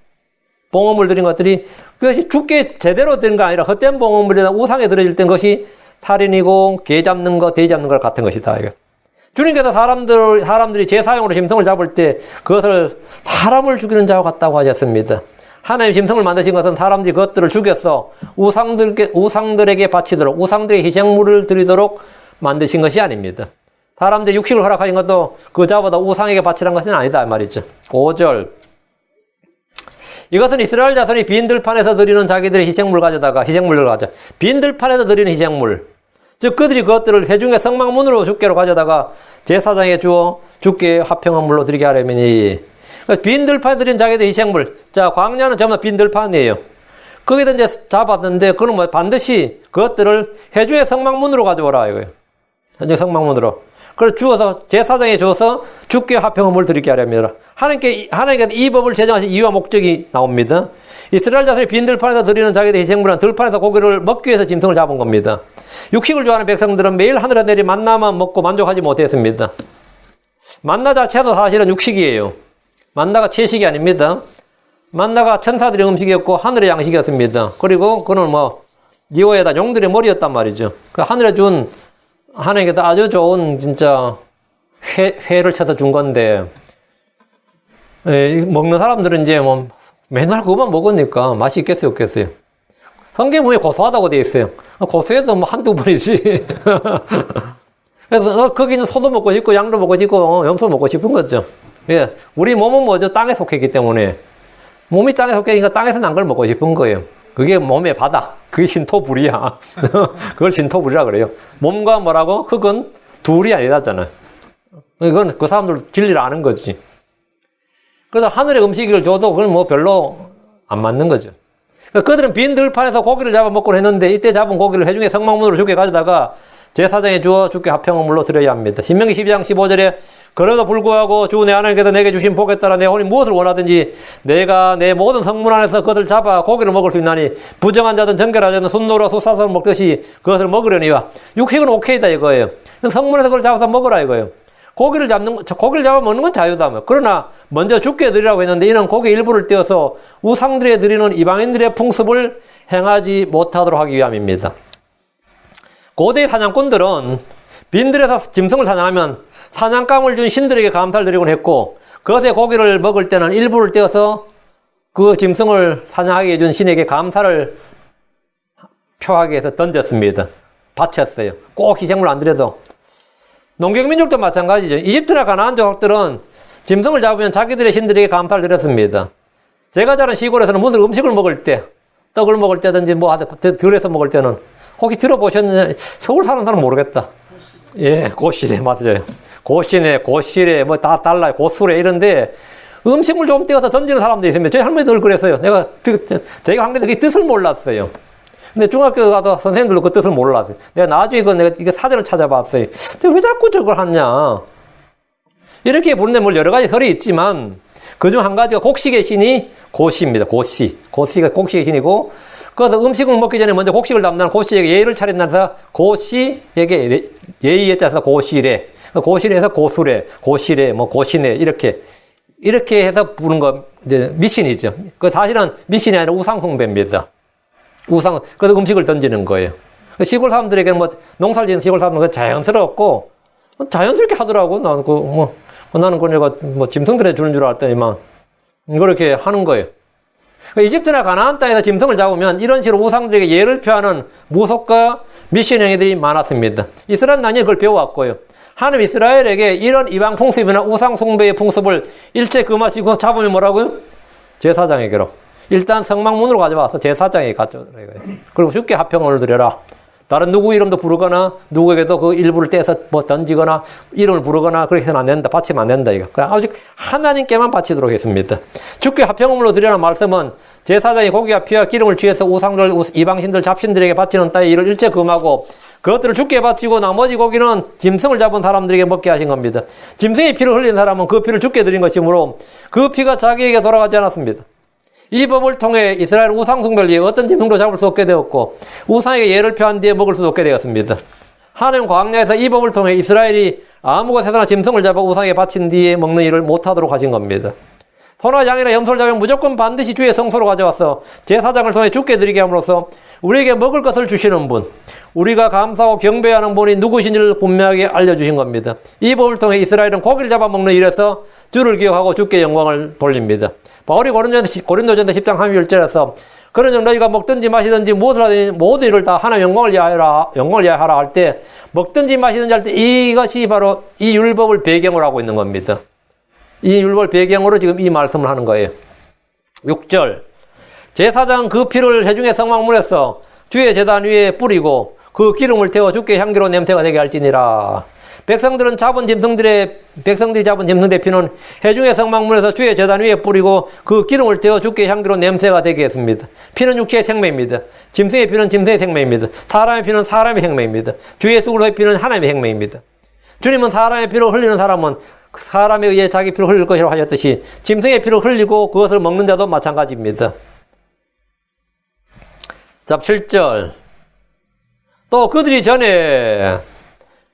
봉헌물 드린 것들이 그것이 죽게 제대로 드린 거 아니라 헛된 봉헌물이나 우상에 들어질 땐 것이 살인이고 개 잡는 거, 돼지 잡는 거 같은 것이다. 이거. 주님께서 사람들이 제사용으로 짐승을 잡을 때 그것을 사람을 죽이는 자와 같다고 하셨습니다. 하나님 짐승을 만드신 것은 사람들이 그것들을 죽여서 우상들에게 바치도록, 우상들에게 희생물을 드리도록 만드신 것이 아닙니다. 사람들이 육식을 허락하신 것도 그자보다 우상에게 바치란 것은 아니다 말이죠. 5절. 이것은 이스라엘 자손이 빈 들판에서 드리는 자기들의 희생물을 가져다가 빈 들판에서 드리는 희생물, 즉 그들이 그것들을 회중의 성막문으로 주께로 가져다가 제사장에 주어 주께 화평한 물로 드리게 하려니. 빈 들판에 드린 자기들의 희생물. 자, 광야는 전부 다 빈 들판이에요. 거기다 이제 잡았는데 그는 뭐 반드시 그것들을 회중의 성막문으로 가져오라 이거예요. 회중의 성막문으로. 그래서 주어서 제사장에 주어서 주께 화평한 물을 드리게 하렵니다. 하나님께서 이 법을 제정하신 이유와 목적이 나옵니다. 이스라엘 자손이 빈 들판에서 드리는 자기들의 희생물은 들판에서 고기를 먹기 위해서 짐승을 잡은 겁니다. 육식을 좋아하는 백성들은 매일 하늘에 내린 만나만 먹고 만족하지 못했습니다. 만나 자체도 사실은 육식이에요. 만나가 채식이 아닙니다. 만나가 천사들의 음식이었고 하늘의 양식이었습니다. 그리고 그는 니오에다 용들의 머리였단 말이죠. 그 하늘에 준 하나님께서 아주 좋은 진짜 회를 쳐서 준 건데, 먹는 사람들은 이제 맨날 그것만 먹으니까 맛이 있겠어요, 없겠어요? 성경 보면 고소하다고 되어 있어요. 고소해도 한두 번이지. 그래서 거기는 소도 먹고 싶고 양도 먹고 싶고 염소 먹고 싶은 거죠. 예, 우리 몸은 뭐죠? 땅에 속했기 때문에 몸이 땅에 속했으니까 땅에서 난 걸 먹고 싶은 거예요. 그게 몸의 바다. 그게 신토불이야. 그걸 신토불이라 그래요. 몸과 뭐라고? 흙은 둘이 아니다잖아요. 이건 그 사람들 진리를 아는 거지. 그래서 하늘의 음식을 줘도 그건 별로 안 맞는 거죠. 그러니까 그들은 빈 들판에서 고기를 잡아 먹곤 했는데 이때 잡은 고기를 회중의 성막문으로 주께 가져다가 제사장에 주어 주께 화평한 물로 드려야 합니다. 신명기 12장 15절에 그래도 불구하고 주 내 하나님께서 내게 주신 복에 따라 내 혼이 무엇을 원하든지 내가 내 모든 성문 안에서 그것을 잡아 고기를 먹을 수 있나니 부정한 자든 정결하자든 순노로 솟아서 먹듯이 그것을 먹으려니와. 육식은 오케이다 이거예요. 성문에서 그걸 잡아서 먹으라 이거예요. 고기를 잡아 먹는 건 자유다. 그러나 먼저 주께 드리라고 했는데 이는 고기 일부를 떼어서 우상들에 드리는 이방인들의 풍습을 행하지 못하도록 하기 위함입니다. 고대의 사냥꾼들은 빈들에서 짐승을 사냥하면 사냥감을 준 신들에게 감사를 드리곤 했고 그것의 고기를 먹을 때는 일부를 떼어서 그 짐승을 사냥하게 해준 신에게 감사를 표하기 위해서 던졌습니다. 바쳤어요. 꼭 희생물 안 드려도. 농경민족도 마찬가지죠. 이집트나 가나안 족들은 짐승을 잡으면 자기들의 신들에게 감사를 드렸습니다. 제가 자란 시골에서는 무슨 음식을 먹을 때, 떡을 먹을 때든지 들에서 먹을 때는 혹시 들어보셨는지 서울 사는 사람은 모르겠다. 예, 고시래 맞아요. 고시래 뭐 다 달라요. 고수래 이런데 음식물 좀 떼어서 던지는 사람도 있습니다. 저희 할머니도 늘 그랬어요. 내가 학교에서 그 뜻을 몰랐어요. 근데 중학교 가서 선생님들도 그 뜻을 몰랐어요. 내가 나중에 이게 사전을 찾아봤어요. 왜 자꾸 저걸 하냐. 이렇게 부르는데 뭐 여러 가지 설이 있지만 그중 한 가지가 곡식의 신이 고시입니다. 고시가 곡식의 신이고 그래서 음식을 먹기 전에 먼저 곡식을 담는 고시에게 예의를 차린다면서 고시에게 예의에 따라서 고시래. 고시래에서 고수래, 고시래, 고시네 이렇게 해서 부르는 거 이제 미신이죠. 그 사실은 미신이 아니라 우상숭배입니다. 그래서 음식을 던지는 거예요. 시골 사람들에게는 농사를 짓는 시골 사람들은 자연스럽고, 자연스럽게 하더라고. 나는 그녀가 짐승들에 주는 줄 알았더니만, 그렇게 하는 거예요. 이집트나 가나안 땅에서 짐승을 잡으면 이런 식으로 우상들에게 예를 표하는 무속과 미신 행위들이 많았습니다. 이스라엘 난이 그걸 배워왔고요. 하나님 이스라엘에게 이런 이방 풍습이나 우상 숭배의 풍습을 일체 금하시고 잡으면 뭐라고요? 제사장에게로. 일단 성막문으로 가져와서 제사장에게 가져오라 이거예요. 그리고 주께 화평을 드려라. 다른 누구 이름도 부르거나 누구에게도 그 일부를 떼서 던지거나 이름을 부르거나 그렇게 해서는 안 된다. 바치면 안 된다 이거. 아직 하나님께만 바치도록 했습니다. 주께 화평을 드리라는 말씀은 제사장이 고기와 피와 기름을 취해서 우상들, 이방신들, 잡신들에게 바치는 따위 일을 일체 금하고 그것들을 주께 바치고 나머지 고기는 짐승을 잡은 사람들에게 먹게 하신 겁니다. 짐승의 피를 흘린 사람은 그 피를 주께 드린 것이므로 그 피가 자기에게 돌아가지 않았습니다. 이 법을 통해 이스라엘 우상 숭배를 위해 어떤 짐승도 잡을 수 없게 되었고 우상에게 예를 표한 뒤에 먹을 수도 없게 되었습니다. 하나님 광야에서 이 법을 통해 이스라엘이 아무 곳에서나 짐승을 잡아 우상에 바친 뒤에 먹는 일을 못하도록 하신 겁니다. 소나 양이나 염소를 잡으면 무조건 반드시 주의 성소로 가져와서 제사장을 통해 주께 드리게 함으로써 우리에게 먹을 것을 주시는 분, 우리가 감사하고 경배하는 분이 누구신지를 분명하게 알려주신 겁니다. 이 법을 통해 이스라엘은 고기를 잡아먹는 일에서 주를 기억하고 주께 영광을 돌립니다. 바울이 고린도전서 10장 31절에서 그러므로 너희가 먹든지 마시든지 무엇을 하든지 모든 일을 다 하나님 영광을 위하여라 할 때 먹든지 마시든지 할 때 이것이 바로 이 율법을 배경으로 하고 있는 겁니다. 이 율법을 배경으로 지금 이 말씀을 하는 거예요. 6절 제사장 그 피를 회중의 성막문에서 주의 제단 위에 뿌리고 그 기름을 태워 주께 향기로운 냄새가 되게 할지니라. 백성들이 잡은 짐승들의 피는 회중의 성막문에서 주의 제단 위에 뿌리고 그 기름을 태워 주께 향기로운 냄새가 되게 했습니다. 피는 육체의 생명입니다. 짐승의 피는 짐승의 생명입니다. 사람의 피는 사람의 생명입니다. 주 예수 그리스도의 피는 하나님의 생명입니다. 주님은 사람의 피를 흘리는 사람은 사람에 의해 자기 피를 흘릴 것이라고 하셨듯이 짐승의 피를 흘리고 그것을 먹는 자도 마찬가지입니다. 자, 7절 또 그들이 전에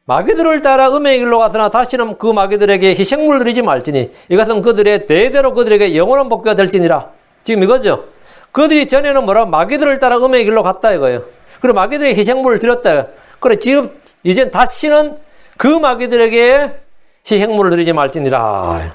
마귀들을 따라 음의 길로 갔으나 다시는 그 마귀들에게 희생물을 드리지 말지니 이것은 그들의 대대로 그들에게 영원한 복귀가 될지니라. 지금 이거죠. 그들이 전에는 뭐라 마귀들을 따라 음의 길로 갔다 이거예요. 그리고 마귀들에게 희생물을 드렸다. 그래 지금 이제 다시는 그 마귀들에게 희생물을 드리지 말지니라.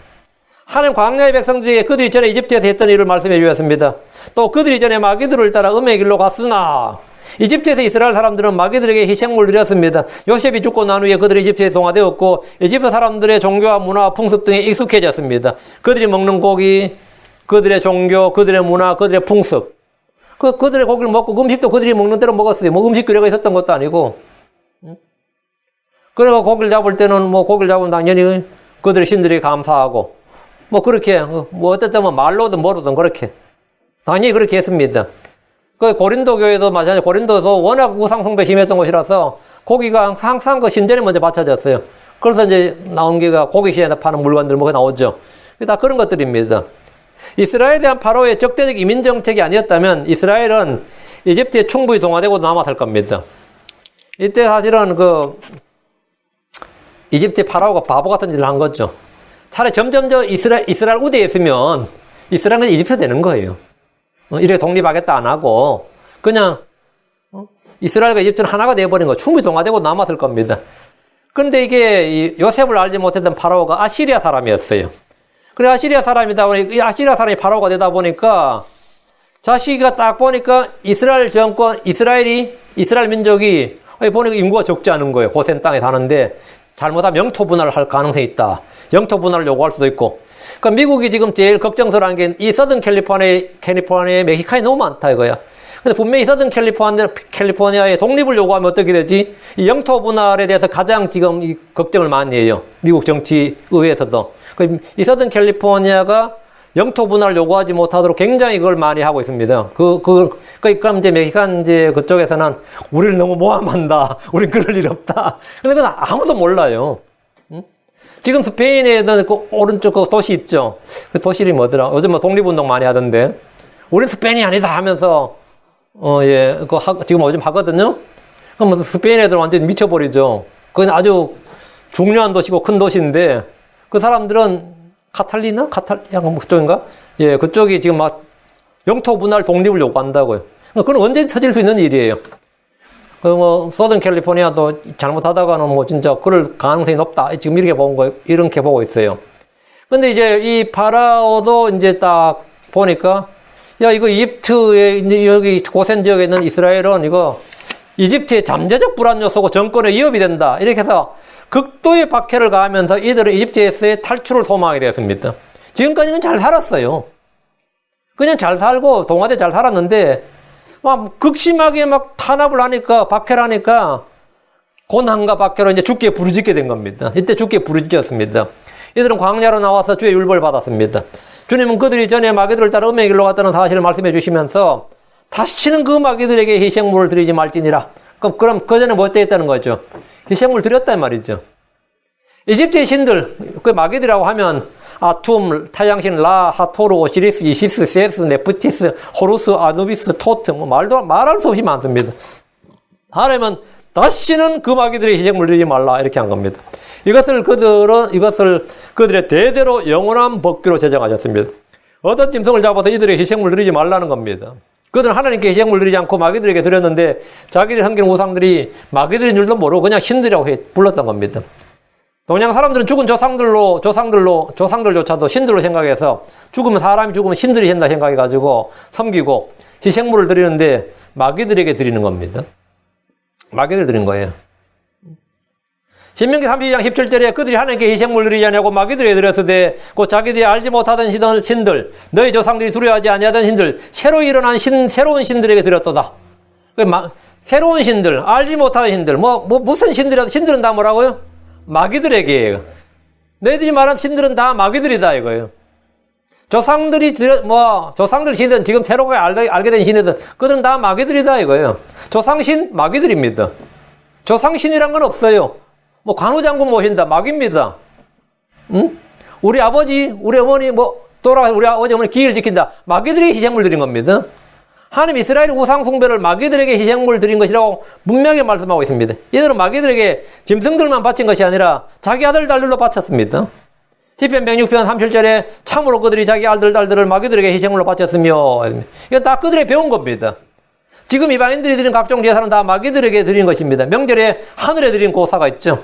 하나님 광야의 백성들에게 그들이 전에 이집트에서 했던 일을 말씀해 주셨습니다. 또 그들이 전에 마귀들을 따라 음의 길로 갔으나 이집트에서 이스라엘 사람들은 마귀들에게 희생물을 드렸습니다. 요셉이 죽고 난 후에 그들이 이집트에 동화되었고 이집트 사람들의 종교와 문화, 풍습 등에 익숙해졌습니다. 그들이 먹는 고기, 그들의 종교, 그들의 문화, 그들의 풍습. 그들의 고기를 먹고 음식도 그들이 먹는 대로 먹었어요. 뭐 음식 규례가 있었던 것도 아니고. 그래서 고기를 잡을 때는 고기를 잡으면 당연히 그들의 신들이 감사하고 그렇게 어쨌든 말로든 뭐로든 그렇게 당연히 그렇게 했습니다. 그 고린도 교회도 마찬가지. 고린도도 워낙 우상숭배 심했던 곳이라서 고기가 항상 그 신전에 먼저 바쳐졌어요. 그래서 이제 나온 게가 고기 시장에서 파는 물건들 나오죠. 다 그런 것들입니다. 이스라엘에 대한 파라오의 적대적 이민 정책이 아니었다면 이스라엘은 이집트에 충분히 동화되고 남았을 겁니다. 이때 사실은 이집트의 파라오가 바보 같은 짓을 한 거죠. 차라리 점점 이스라엘 우대에 있으면 이스라엘은 이집트 되는 거예요. 이렇게 독립하겠다 안 하고 그냥 이스라엘과 이집트는 하나가 되어버린 거 충분히 동화되고 남았을 겁니다. 그런데 이게 요셉을 알지 못했던 파라오가 아시리아 사람이었어요. 그래 아시리아 사람이다 보니 이 아시리아 사람이 파라오가 되다 보니까 자식이가 딱 보니까 이스라엘 정권, 이스라엘 민족이 보니까 인구가 적지 않은 거예요. 고센 땅에 사는데 잘못하면 영토 분할을 할 가능성이 있다. 영토 분할을 요구할 수도 있고. 그러니까 미국이 지금 제일 걱정스러운 게 이 서든 캘리포니아에 멕시칸이 너무 많다 이거야. 근데 분명히 서든 캘리포니아의 독립을 요구하면 어떻게 되지? 이 영토 분할에 대해서 가장 지금 이 걱정을 많이 해요. 미국 정치 의회에서도. 이 서든 캘리포니아가 영토 분할을 요구하지 못하도록 굉장히 그걸 많이 하고 있습니다. 그럼 이제 멕시칸 그쪽에서는 우리를 너무 모함한다. 우린 그럴 일 없다. 근데 그건 아무도 몰라요. 지금 스페인에 있는 오른쪽 도시 있죠. 그 도시 이름이 뭐더라? 요즘 독립운동 많이 하던데. 우린 스페인이 아니다 하면서, 지금 요즘 하거든요? 그럼 스페인 애들 완전 미쳐버리죠. 그건 아주 중요한 도시고 큰 도시인데, 그 사람들은 그쪽인가? 그쪽이 지금 영토 분할 독립을 요구한다고요. 그건 언제든지 터질 수 있는 일이에요. 서든 캘리포니아도 잘못하다가는 진짜 그럴 가능성이 높다. 지금 이렇게 보고 있어요. 근데 이제 이 파라오도 이제 딱 보니까, 이거 이집트에, 이제 여기 고센 지역에 있는 이스라엘은 이집트의 잠재적 불안 요소고 정권의 위협이 된다. 이렇게 해서 극도의 박해를 가하면서 이들은 이집트에서의 탈출을 소망하게 되었습니다. 지금까지는 잘 살았어요. 그냥 잘 살고 동화돼 잘 살았는데, 극심하게 탄압을 하니까, 박해를 하니까, 고난과 박해로 이제 죽게 부르짖게 된 겁니다. 이때 죽게 부르짖었습니다. 이들은 광야로 나와서 주의 율법을 받았습니다. 주님은 그들이 전에 마귀들을 따라 음의 길로 갔다는 사실을 말씀해 주시면서, 다시는 그 마귀들에게 희생물을 드리지 말지니라. 그럼 그 전에 뭐 했다는 거죠? 희생물 드렸단 말이죠. 이집트의 신들, 그 마귀들이라고 하면, 아툼, 타양신, 라, 하토르, 오시리스, 이시스, 세스, 네프티스, 호루스, 아누비스, 토트, 말할 수 없이 많습니다. 하나님은 다시는 그 마귀들의 희생물 드리지 말라, 이렇게 한 겁니다. 이것을 그들의 대대로 영원한 법규로 제정하셨습니다. 어떤 짐승을 잡아서 이들의 희생물 드리지 말라는 겁니다. 그들은 하나님께 희생물 드리지 않고 마귀들에게 드렸는데 자기들이 섬기는 우상들이 마귀들인 줄도 모르고 그냥 신들이라고 불렀던 겁니다. 동양 사람들은 죽은 조상들조차도 신들로 생각해서 사람이 죽으면 신들이 된다 생각해가지고 섬기고 희생물을 드리는데 마귀들에게 드리는 겁니다. 마귀들 드린 거예요. 신명기 32장 17절에 그들이 하나님께 희생물 드리지 않냐고 마귀들에게 드렸으되 곧 자기들이 알지 못하던 신들 너희 조상들이 두려워하지 아니하던 신들 새로 일어난 새로운 신들에게 드렸도다. 새로운 신들 알지 못하던 신들 무슨 신들은 다 뭐라고요? 마귀들에게. 너희들이 말한 신들은 다 마귀들이다 이거예요. 조상들이 조상들 신들은 지금 새로 알게 된 신들은 그들은 다 마귀들이다 이거예요. 조상신 마귀들입니다. 조상신이란 건 없어요. 관우장군 모신다 마귀입니다. 응? 우리 아버지, 우리 어머니 우리 아버지 어머니 기일 지킨다 마귀들에게 희생물 드린 겁니다. 하나님 이스라엘 우상 숭배를 마귀들에게 희생물 드린 것이라고 분명히 말씀하고 있습니다. 이들은 마귀들에게 짐승들만 바친 것이 아니라 자기 아들 딸들로 바쳤습니다. 시편 106편 37절에 참으로 그들이 자기 아들 딸들을 마귀들에게 희생물로 바쳤으며 이건 다 그들이 배운 겁니다. 지금 이방인들이 드린 각종 제사는 다 마귀들에게 드린 것입니다. 명절에 하늘에 드린 고사가 있죠.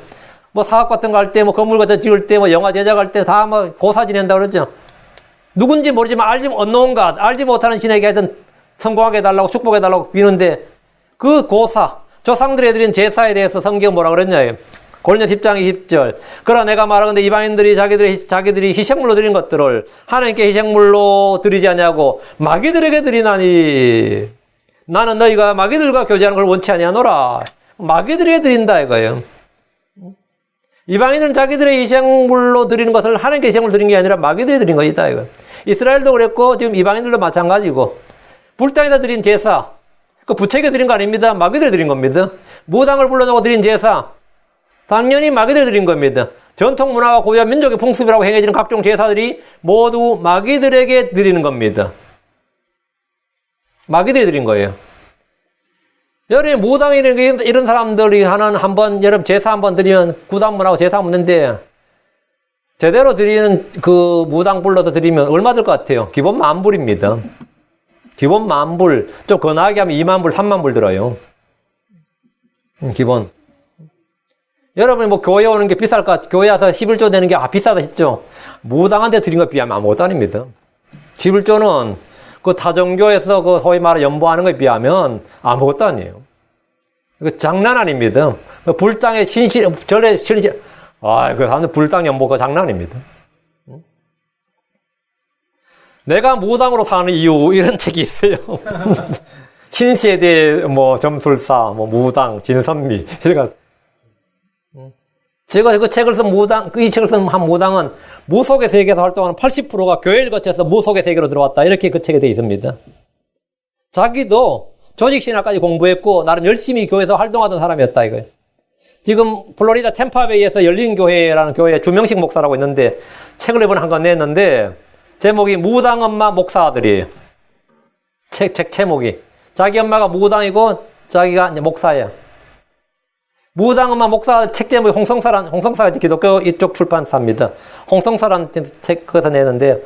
사업 같은 거 할 때, 건물 같은 거 지을 때, 영화 제작할 때 다 고사 지낸다 그러죠. 누군지 모르지만 언노운가 알지 못하는 신에게 하여튼 성공하게 해달라고 축복해달라고 비는데 그 고사, 조상들이 드린 제사에 대해서 성경은 뭐라 그랬냐. 고린도 10장 20절. 그러나 내가 말하건대 이방인들이 자기들이 희생물로 드린 것들을 하나님께 희생물로 드리지 않냐고 마귀들에게 드리나니 나는 너희가 마귀들과 교제하는 걸 원치 아니하노라. 마귀들에게 드린다 이거예요. 이방인들은 자기들의 희생물로 드리는 것을 하나님께 희생물로 드린 게 아니라 마귀들이 드린 것이다 이거. 이스라엘도 그랬고 지금 이방인들도 마찬가지고 불당에다 드린 제사 그 부채게 드린 거 아닙니다. 마귀들이 드린 겁니다. 무당을 불러놓고 드린 제사 당연히 마귀들이 드린 겁니다. 전통 문화와 고유한 민족의 풍습이라고 행해지는 각종 제사들이 모두 마귀들에게 드리는 겁니다. 마귀들이 드린 거예요. 여러분 무당이라는 이런 사람들이 하는 여러분 제사 한번 드리면 구단문하고 제사 먹는데 제대로 드리는 그 무당 불러서 드리면 얼마 들 것 같아요? 기본 10,000불입니다. 기본 10,000불. 좀 거나하게 하면 20,000불, 30,000불 들어요. 기본. 여러분 교회 오는 게 비쌀 것 같아요. 교회 와서 11조 내는 게 비싸다 싶죠? 무당한테 드린 것 비하면 아무것도 아닙니다. 11조는 그 타종교에서 그 소위 말해 연보하는 것에 비하면 아무것도 아니에요. 그 장난 아닙니다. 그 불당에 절에 그 사람들 불당 연보 그 장난 아닙니다. 내가 무당으로 사는 이유 이런 책이 있어요. 신세대 점술사 무당 진선미 제가 그 책을 쓴 이 책을 쓴 한 무당은 무속의 세계에서 활동하는 80%가 교회를 거쳐서 무속의 세계로 들어왔다. 이렇게 그 책에 되어 있습니다. 자기도 조직신학까지 공부했고 나름 열심히 교회에서 활동하던 사람이었다 이거예요. 지금 플로리다 템파베이에서 열린교회라는 교회에 주명식 목사라고 있는데 책을 이번에 한 권 냈는데 제목이 무당 엄마 목사 아들이에요. 책 제목이. 자기 엄마가 무당이고 자기가 이제 목사예요. 무당 엄마 목사 책 제목이 홍성사가 기독교 이쪽 출판사입니다. 홍성사라는 책 거기서 내는데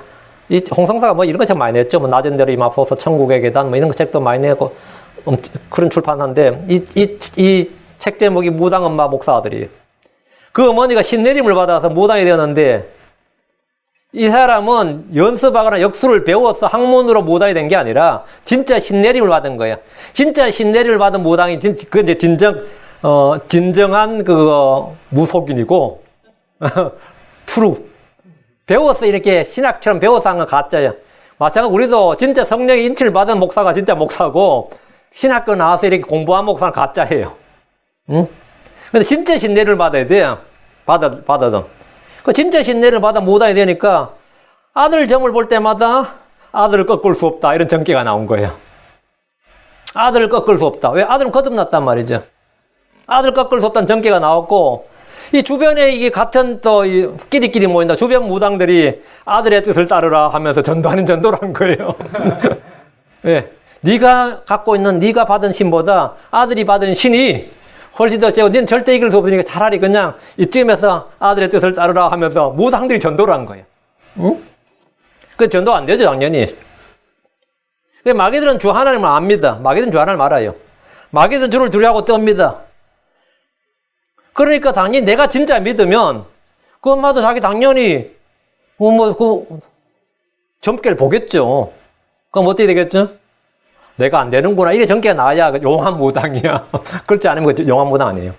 이 홍성사가 이런 거 책 많이 냈죠. 낮은 대로 임하소서 천국의 계단 이런 거 책도 많이 내고 그런 출판사인데 이 책 제목이 무당 엄마 목사 아들이에요. 그 어머니가 신내림을 받아서 무당이 되었는데 이 사람은 연습하거나 역술을 배워서 학문으로 무당이 된 게 아니라 진짜 신내림을 받은 거야. 진짜 신내림을 받은 무당이 그 이제 진정한 무속인이고 트루 배워서 이렇게 신학처럼 배워서 한 건 가짜야. 마찬가지로 우리도 진짜 성령의 인치를 받은 목사가 진짜 목사고 신학교 나와서 이렇게 공부한 목사는 가짜예요. 응? 근데 진짜 신내를 받아야 돼요. 받아도. 그 진짜 신내를 받아 무당이 되니까 아들 점을 볼 때마다 아들을 꺾을 수 없다. 이런 전개가 나온 거예요. 아들을 꺾을 수 없다. 왜? 아들은 거듭났단 말이죠. 아들 꺾을 수 없다는 전개가 나왔고 이 주변에 이게 같은 또 끼리끼리 모인다. 주변 무당들이 아들의 뜻을 따르라 하면서 전도하는 전도를 한 거예요. 네. 네가 갖고 있는 네가 받은 신보다 아들이 받은 신이 훨씬 더 세고 너는 절대 이길 수 없으니까 차라리 그냥 이쯤에서 아들의 뜻을 따르라 하면서 무당들이 전도를 한 거예요. 응? 그 전도 안 되죠 당연히. 마귀들은 주 하나님을 압니다. 마귀들은 주 하나님을 알아요. 마귀들은 주를 두려워하고 떱니다. 그러니까 당연히 내가 진짜 믿으면 그 엄마도 자기 당연히 점괘를 보겠죠. 그럼 어떻게 되겠죠? 내가 안 되는구나. 이게 점괘가 나와야 용한 무당이야. 그렇지 않으면 그 용한 무당 아니에요.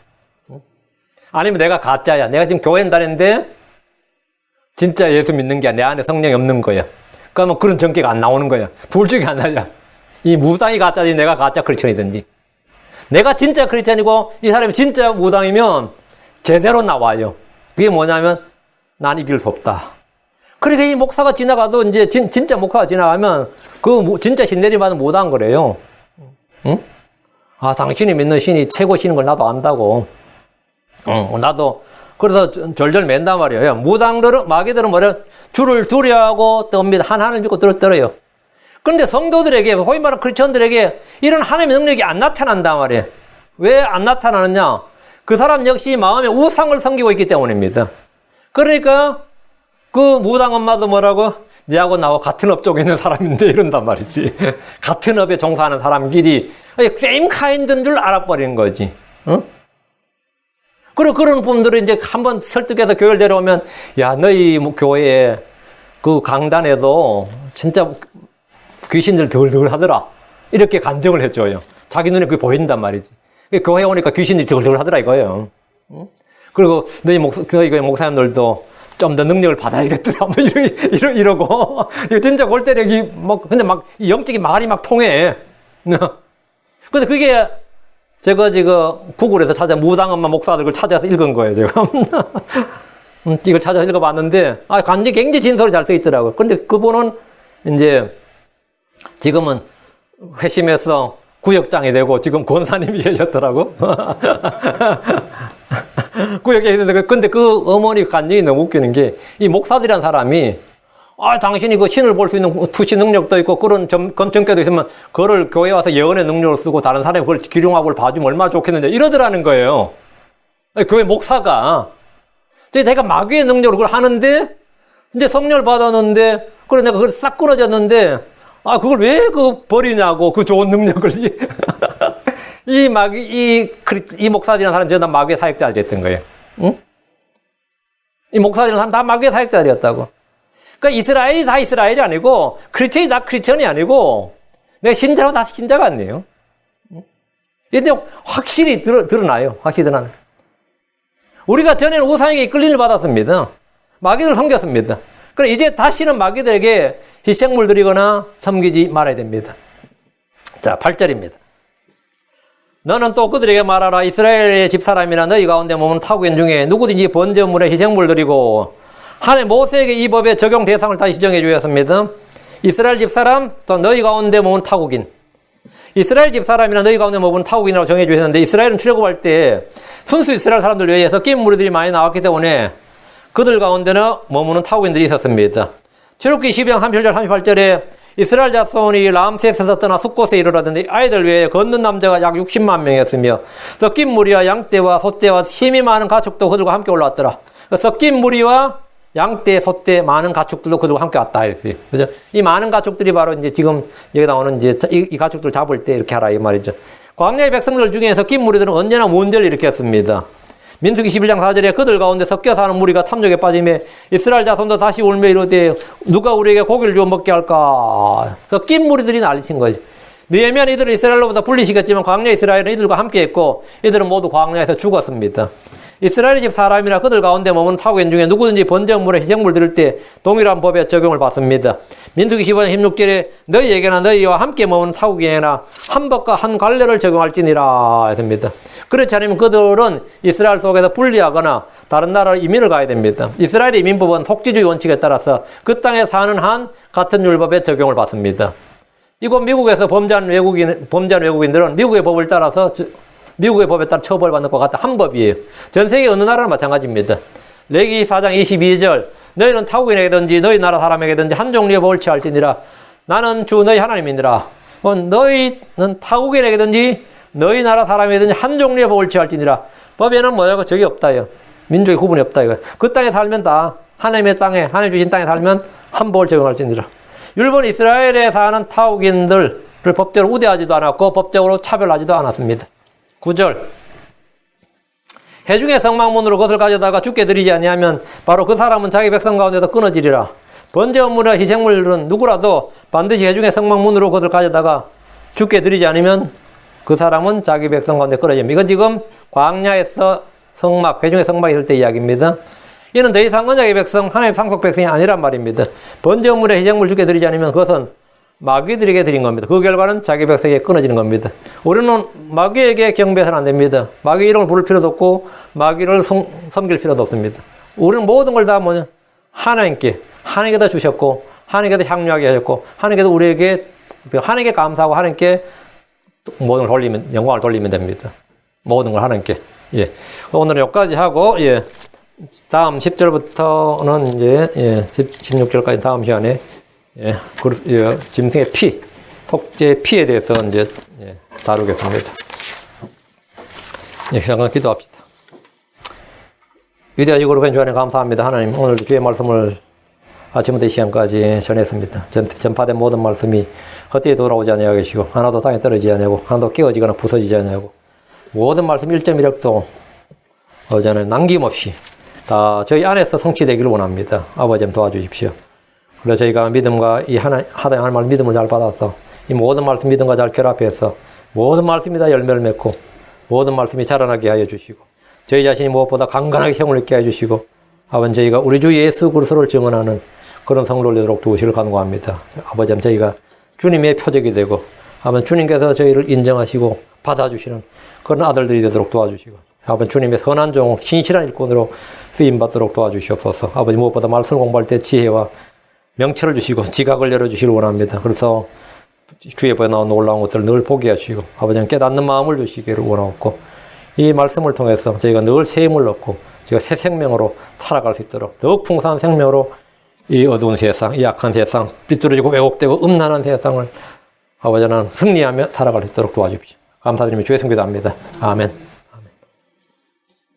아니면 내가 가짜야. 내가 지금 교회는 다녔는데 진짜 예수 믿는 게 아니야. 내 안에 성령이 없는 거야. 그러면 그런 점괘가 안 나오는 거야. 둘 중에 하나야. 이 무당이 가짜지 내가 가짜 크리스천이든지. 내가 진짜 크리스천이고 이 사람이 진짜 무당이면 제대로 나와요. 그게 뭐냐면 난 이길 수 없다. 그러니까 이 목사가 지나가도 이제 진짜 목사가 지나가면 진짜 신내림 받은 무당 거래요. 응? 아, 당신이 믿는 신이 최고 신인 걸 나도 안다고. 나도 그래서 절절 맨단 말이에요. 무당들은 마귀들은 뭐래? 주를 두려워하고 떱니다. 하나님을 믿고 떨어요. 그런데 성도들에게 소위 말하는 크리스천들에게 이런 하나님의 능력이 안 나타난단 말이에요. 왜 안 나타나느냐? 그 사람 역시 마음에 우상을 섬기고 있기 때문입니다. 그러니까 그 무당 엄마도 뭐라고? 니하고 나하고 같은 업종에 있는 사람인데 이런단 말이지. 같은 업에 종사하는 사람끼리 same kind인 줄 알아버리는 거지. 응? 그리고 그런 분들은 이제 한번 설득해서 교회를 데려오면 야, 너희 교회에 그 강단에도 진짜 귀신들 덜덜 하더라. 이렇게 간증을 해줘요. 자기 눈에 그게 보인단 말이지. 교회에 오니까 귀신들이 덜덜 하더라 이거예요. 응? 그리고 너희 목사님들도 좀 더 능력을 받아야겠더라. 뭐 이러고. 이거 진짜 골때리기 근데 영적인 말이 막 통해. 근데 그게 제가 지금 구글에서 무당 엄마 목사들 걸 찾아서 읽은 거예요, 제가. 이걸 찾아서 읽어봤는데, 굉장히 진솔이 잘 써 있더라고요. 근데 그분은 이제 지금은 회심해서 구역장이 되고 지금 권사님이 되셨더라고. 구역장이 되는데, 근데 그 어머니 간증이 너무 웃기는 게, 이 목사들이란 사람이, 당신이 그 신을 볼 수 있는 투시 능력도 있고, 그런 검증께도 있으면, 그거를 교회 와서 예언의 능력을 쓰고, 다른 사람이 그걸 기룡하고 봐주면 얼마나 좋겠는데, 이러더라는 거예요. 교회 목사가. 내가 마귀의 능력으로 그걸 하는데, 이제 성령을 받았는데, 그래 내가 그걸 싹 끊어졌는데, 그걸 왜 버리냐고, 그 좋은 능력을. 이 목사들이라는 사람이 전부 다 마귀의 사역자들이었던 거예요. 응? 이 목사들이라는 사람 다 마귀의 사역자들이었다고. 그러니까 이스라엘이 다 이스라엘이 아니고, 크리스천이 다 크리스천이 아니고, 내가 신자로 다 신자가 아니에요. 이게 확실히 드러나요. 확실히 드러나요. 우리가 전에는 우상에게 이끌림을 받았습니다. 마귀를 섬겼습니다. 그래, 이제 다시는 마귀들에게 희생물 드리거나 섬기지 말아야 됩니다. 자, 8절입니다. 너는 또 그들에게 말하라. 이스라엘의 집사람이나 너희 가운데 머무는 타국인 중에 누구든지 번제물에 희생물 드리고 하나님 모세에게 이 법의 적용 대상을 다시 지정해 주었습니다. 이스라엘 집사람 또 너희 가운데 머무는 타국인. 이스라엘 집사람이나 너희 가운데 머무는 타국인이라고 정해 주셨는데 이스라엘은 출애굽할 때 순수 이스라엘 사람들 외에 섞인 무리들이 많이 나왔기 때문에 그들 가운데는 머무는 타국인들이 있었습니다. 출애굽기 12장 37절 38절에 이스라엘 자손이 람셋에서 떠나 숫곳에 이르렀는데 아이들 외에 걷는 남자가 약 60만 명이었으며 섞인 무리와 양떼와 소떼와 힘이 많은 가축도 그들과 함께 올라왔더라. 섞인 무리와 양떼, 소떼, 많은 가축들도 그들과 함께 왔다 했어요. 그죠? 이 많은 가축들이 바로 이제 지금 여기 나오는 이제 이 가축들 잡을 때 이렇게 하라 이 말이죠. 광야의 백성들 중에 섞인 무리들은 언제나 문제를 일으켰습니다. 민수기 11장 4절에 그들 가운데 섞여 사는 무리가 탐욕에 빠지며 이스라엘 자손도 다시 울며 이르되 누가 우리에게 고기를 주어 먹게 할까? 섞인 무리들이 난리친 거죠. 느헤미야는 이들을 이스라엘로부터 분리시켰지만 광야 이스라엘은 이들과 함께했고 이들은 모두 광야에서 죽었습니다. 이스라엘의 집 사람이나 그들 가운데 머무는 타국인 중에 누구든지 번제물에 희생물 드릴 때 동일한 법에 적용을 받습니다. 민수기 15장 16절에 너희에게나 너희와 함께 머무는 타국인에게나 한 법과 한 관례를 적용할지니라 했습니다. 그렇지 않으면 그들은 이스라엘 속에서 분리하거나 다른 나라로 이민을 가야 됩니다. 이스라엘의 이민법은 속지주의 원칙에 따라서 그 땅에 사는 한 같은 율법에 적용을 받습니다. 이곳 미국에서 범죄한 외국인들은 미국의 법을 따라서 미국의 법에 따라 처벌받는 것 같은 한 법이에요. 전 세계 어느 나라나 마찬가지입니다. 레위기 4장 22절 너희는 타국인에게든지 너희 나라 사람에게든지 한 종류의 법을 취할지니라. 나는 주 너희 하나님이니라. 너희는 타국인에게든지 너희 나라 사람에게든지 한 종류의 법을 취할지니라. 법에는 뭐냐고 적이 없다요. 민족의 구분이 없다 이거. 그 땅에 살면 다 하나님의 땅에 하나님 주신 땅에 살면 한 법을 적용할지니라. 율법 이스라엘에 사는 타국인들을 법적으로 우대하지도 않았고 법적으로 차별하지도 않았습니다. 9절. 회중의 성막문으로 그것을 가져다가 주께 드리지 아니하면 바로 그 사람은 자기 백성 가운데서 끊어지리라. 번제 업무나 희생물은 누구라도 반드시 회중의 성막문으로 그것을 가져다가 주께 드리지 않으면 그 사람은 자기 백성 가운데 끊어집니다. 이건 지금 광야에서 성막, 회중의 성막이 있을 때 이야기입니다. 이는 더 이상 언약의 백성, 하나님의 상속 백성이 아니란 말입니다. 번제 업무나 희생물 주께 드리지 않으면 그것은 마귀들에게 드린 겁니다. 그 결과는 자기 백성에게 끊어지는 겁니다. 우리는 마귀에게 경배해서는 안 됩니다. 마귀 이름을 부를 필요도 없고 마귀를 섬길 필요도 없습니다. 우리는 모든 걸 다 뭐냐? 하나님께다 주셨고 하나님께다 향유하게 하셨고 하나님께서 우리에게 하나님께 감사하고 하나님께 모든 걸 돌리면 영광을 돌리면 됩니다. 모든 걸 하나님께. 예. 오늘은 여기까지 하고 예. 다음 10절부터는 이제 16절까지 다음 시간에 짐승의 피, 속죄의 피에 대해서 이제 다루겠습니다. 잠깐 기도합시다. 위대하시고 그런 주안에 감사합니다. 하나님, 오늘 주의 말씀을 아침부터 이 시간까지 전했습니다. 전파된 모든 말씀이 헛되이 돌아오지 아니하시고 하나도 땅에 떨어지지 아니하고 하나도 깨어지거나 부서지지 아니하고 모든 말씀 1.1획도 어제는 남김없이 다 저희 안에서 성취되기를 원합니다. 아버지 도와주십시오. 그래서 저희가 믿음과 이 하나님 말 믿음을 잘 받아서 이 모든 말씀 믿음과 잘 결합해서 모든 말씀이 다 열매를 맺고 모든 말씀이 자라나게 하여 주시고 저희 자신이 무엇보다 강건하게 힘을 얻게 해 주시고 아버지 저희가 우리 주 예수 그리스도를 증언하는 그런 성도를 되도록 도우시길 간구합니다. 아버지 저희가 주님의 표적이 되고 아버지 주님께서 저희를 인정하시고 받아주시는 그런 아들들이 되도록 도와주시고 아버지 주님의 선한 종 신실한 일꾼으로 쓰임받도록 도와주시옵소서. 아버지 무엇보다 말씀을 공부할 때 지혜와 명철을 주시고 지각을 열어주시길 원합니다. 그래서 주의 보에 나온 놀라운 것들을 늘 보게 하시고 아버지는 깨닫는 마음을 주시기를 원하옵고 이 말씀을 통해서 저희가 늘 새 힘을 얻고 저희가 새 생명으로 살아갈 수 있도록 더욱 풍성한 생명으로 이 어두운 세상, 이 약한 세상, 삐뚤어지고 왜곡되고 음란한 세상을 아버지는 승리하며 살아갈 수 있도록 도와주십시오. 감사드리며 주의 성기도합니다. 아멘.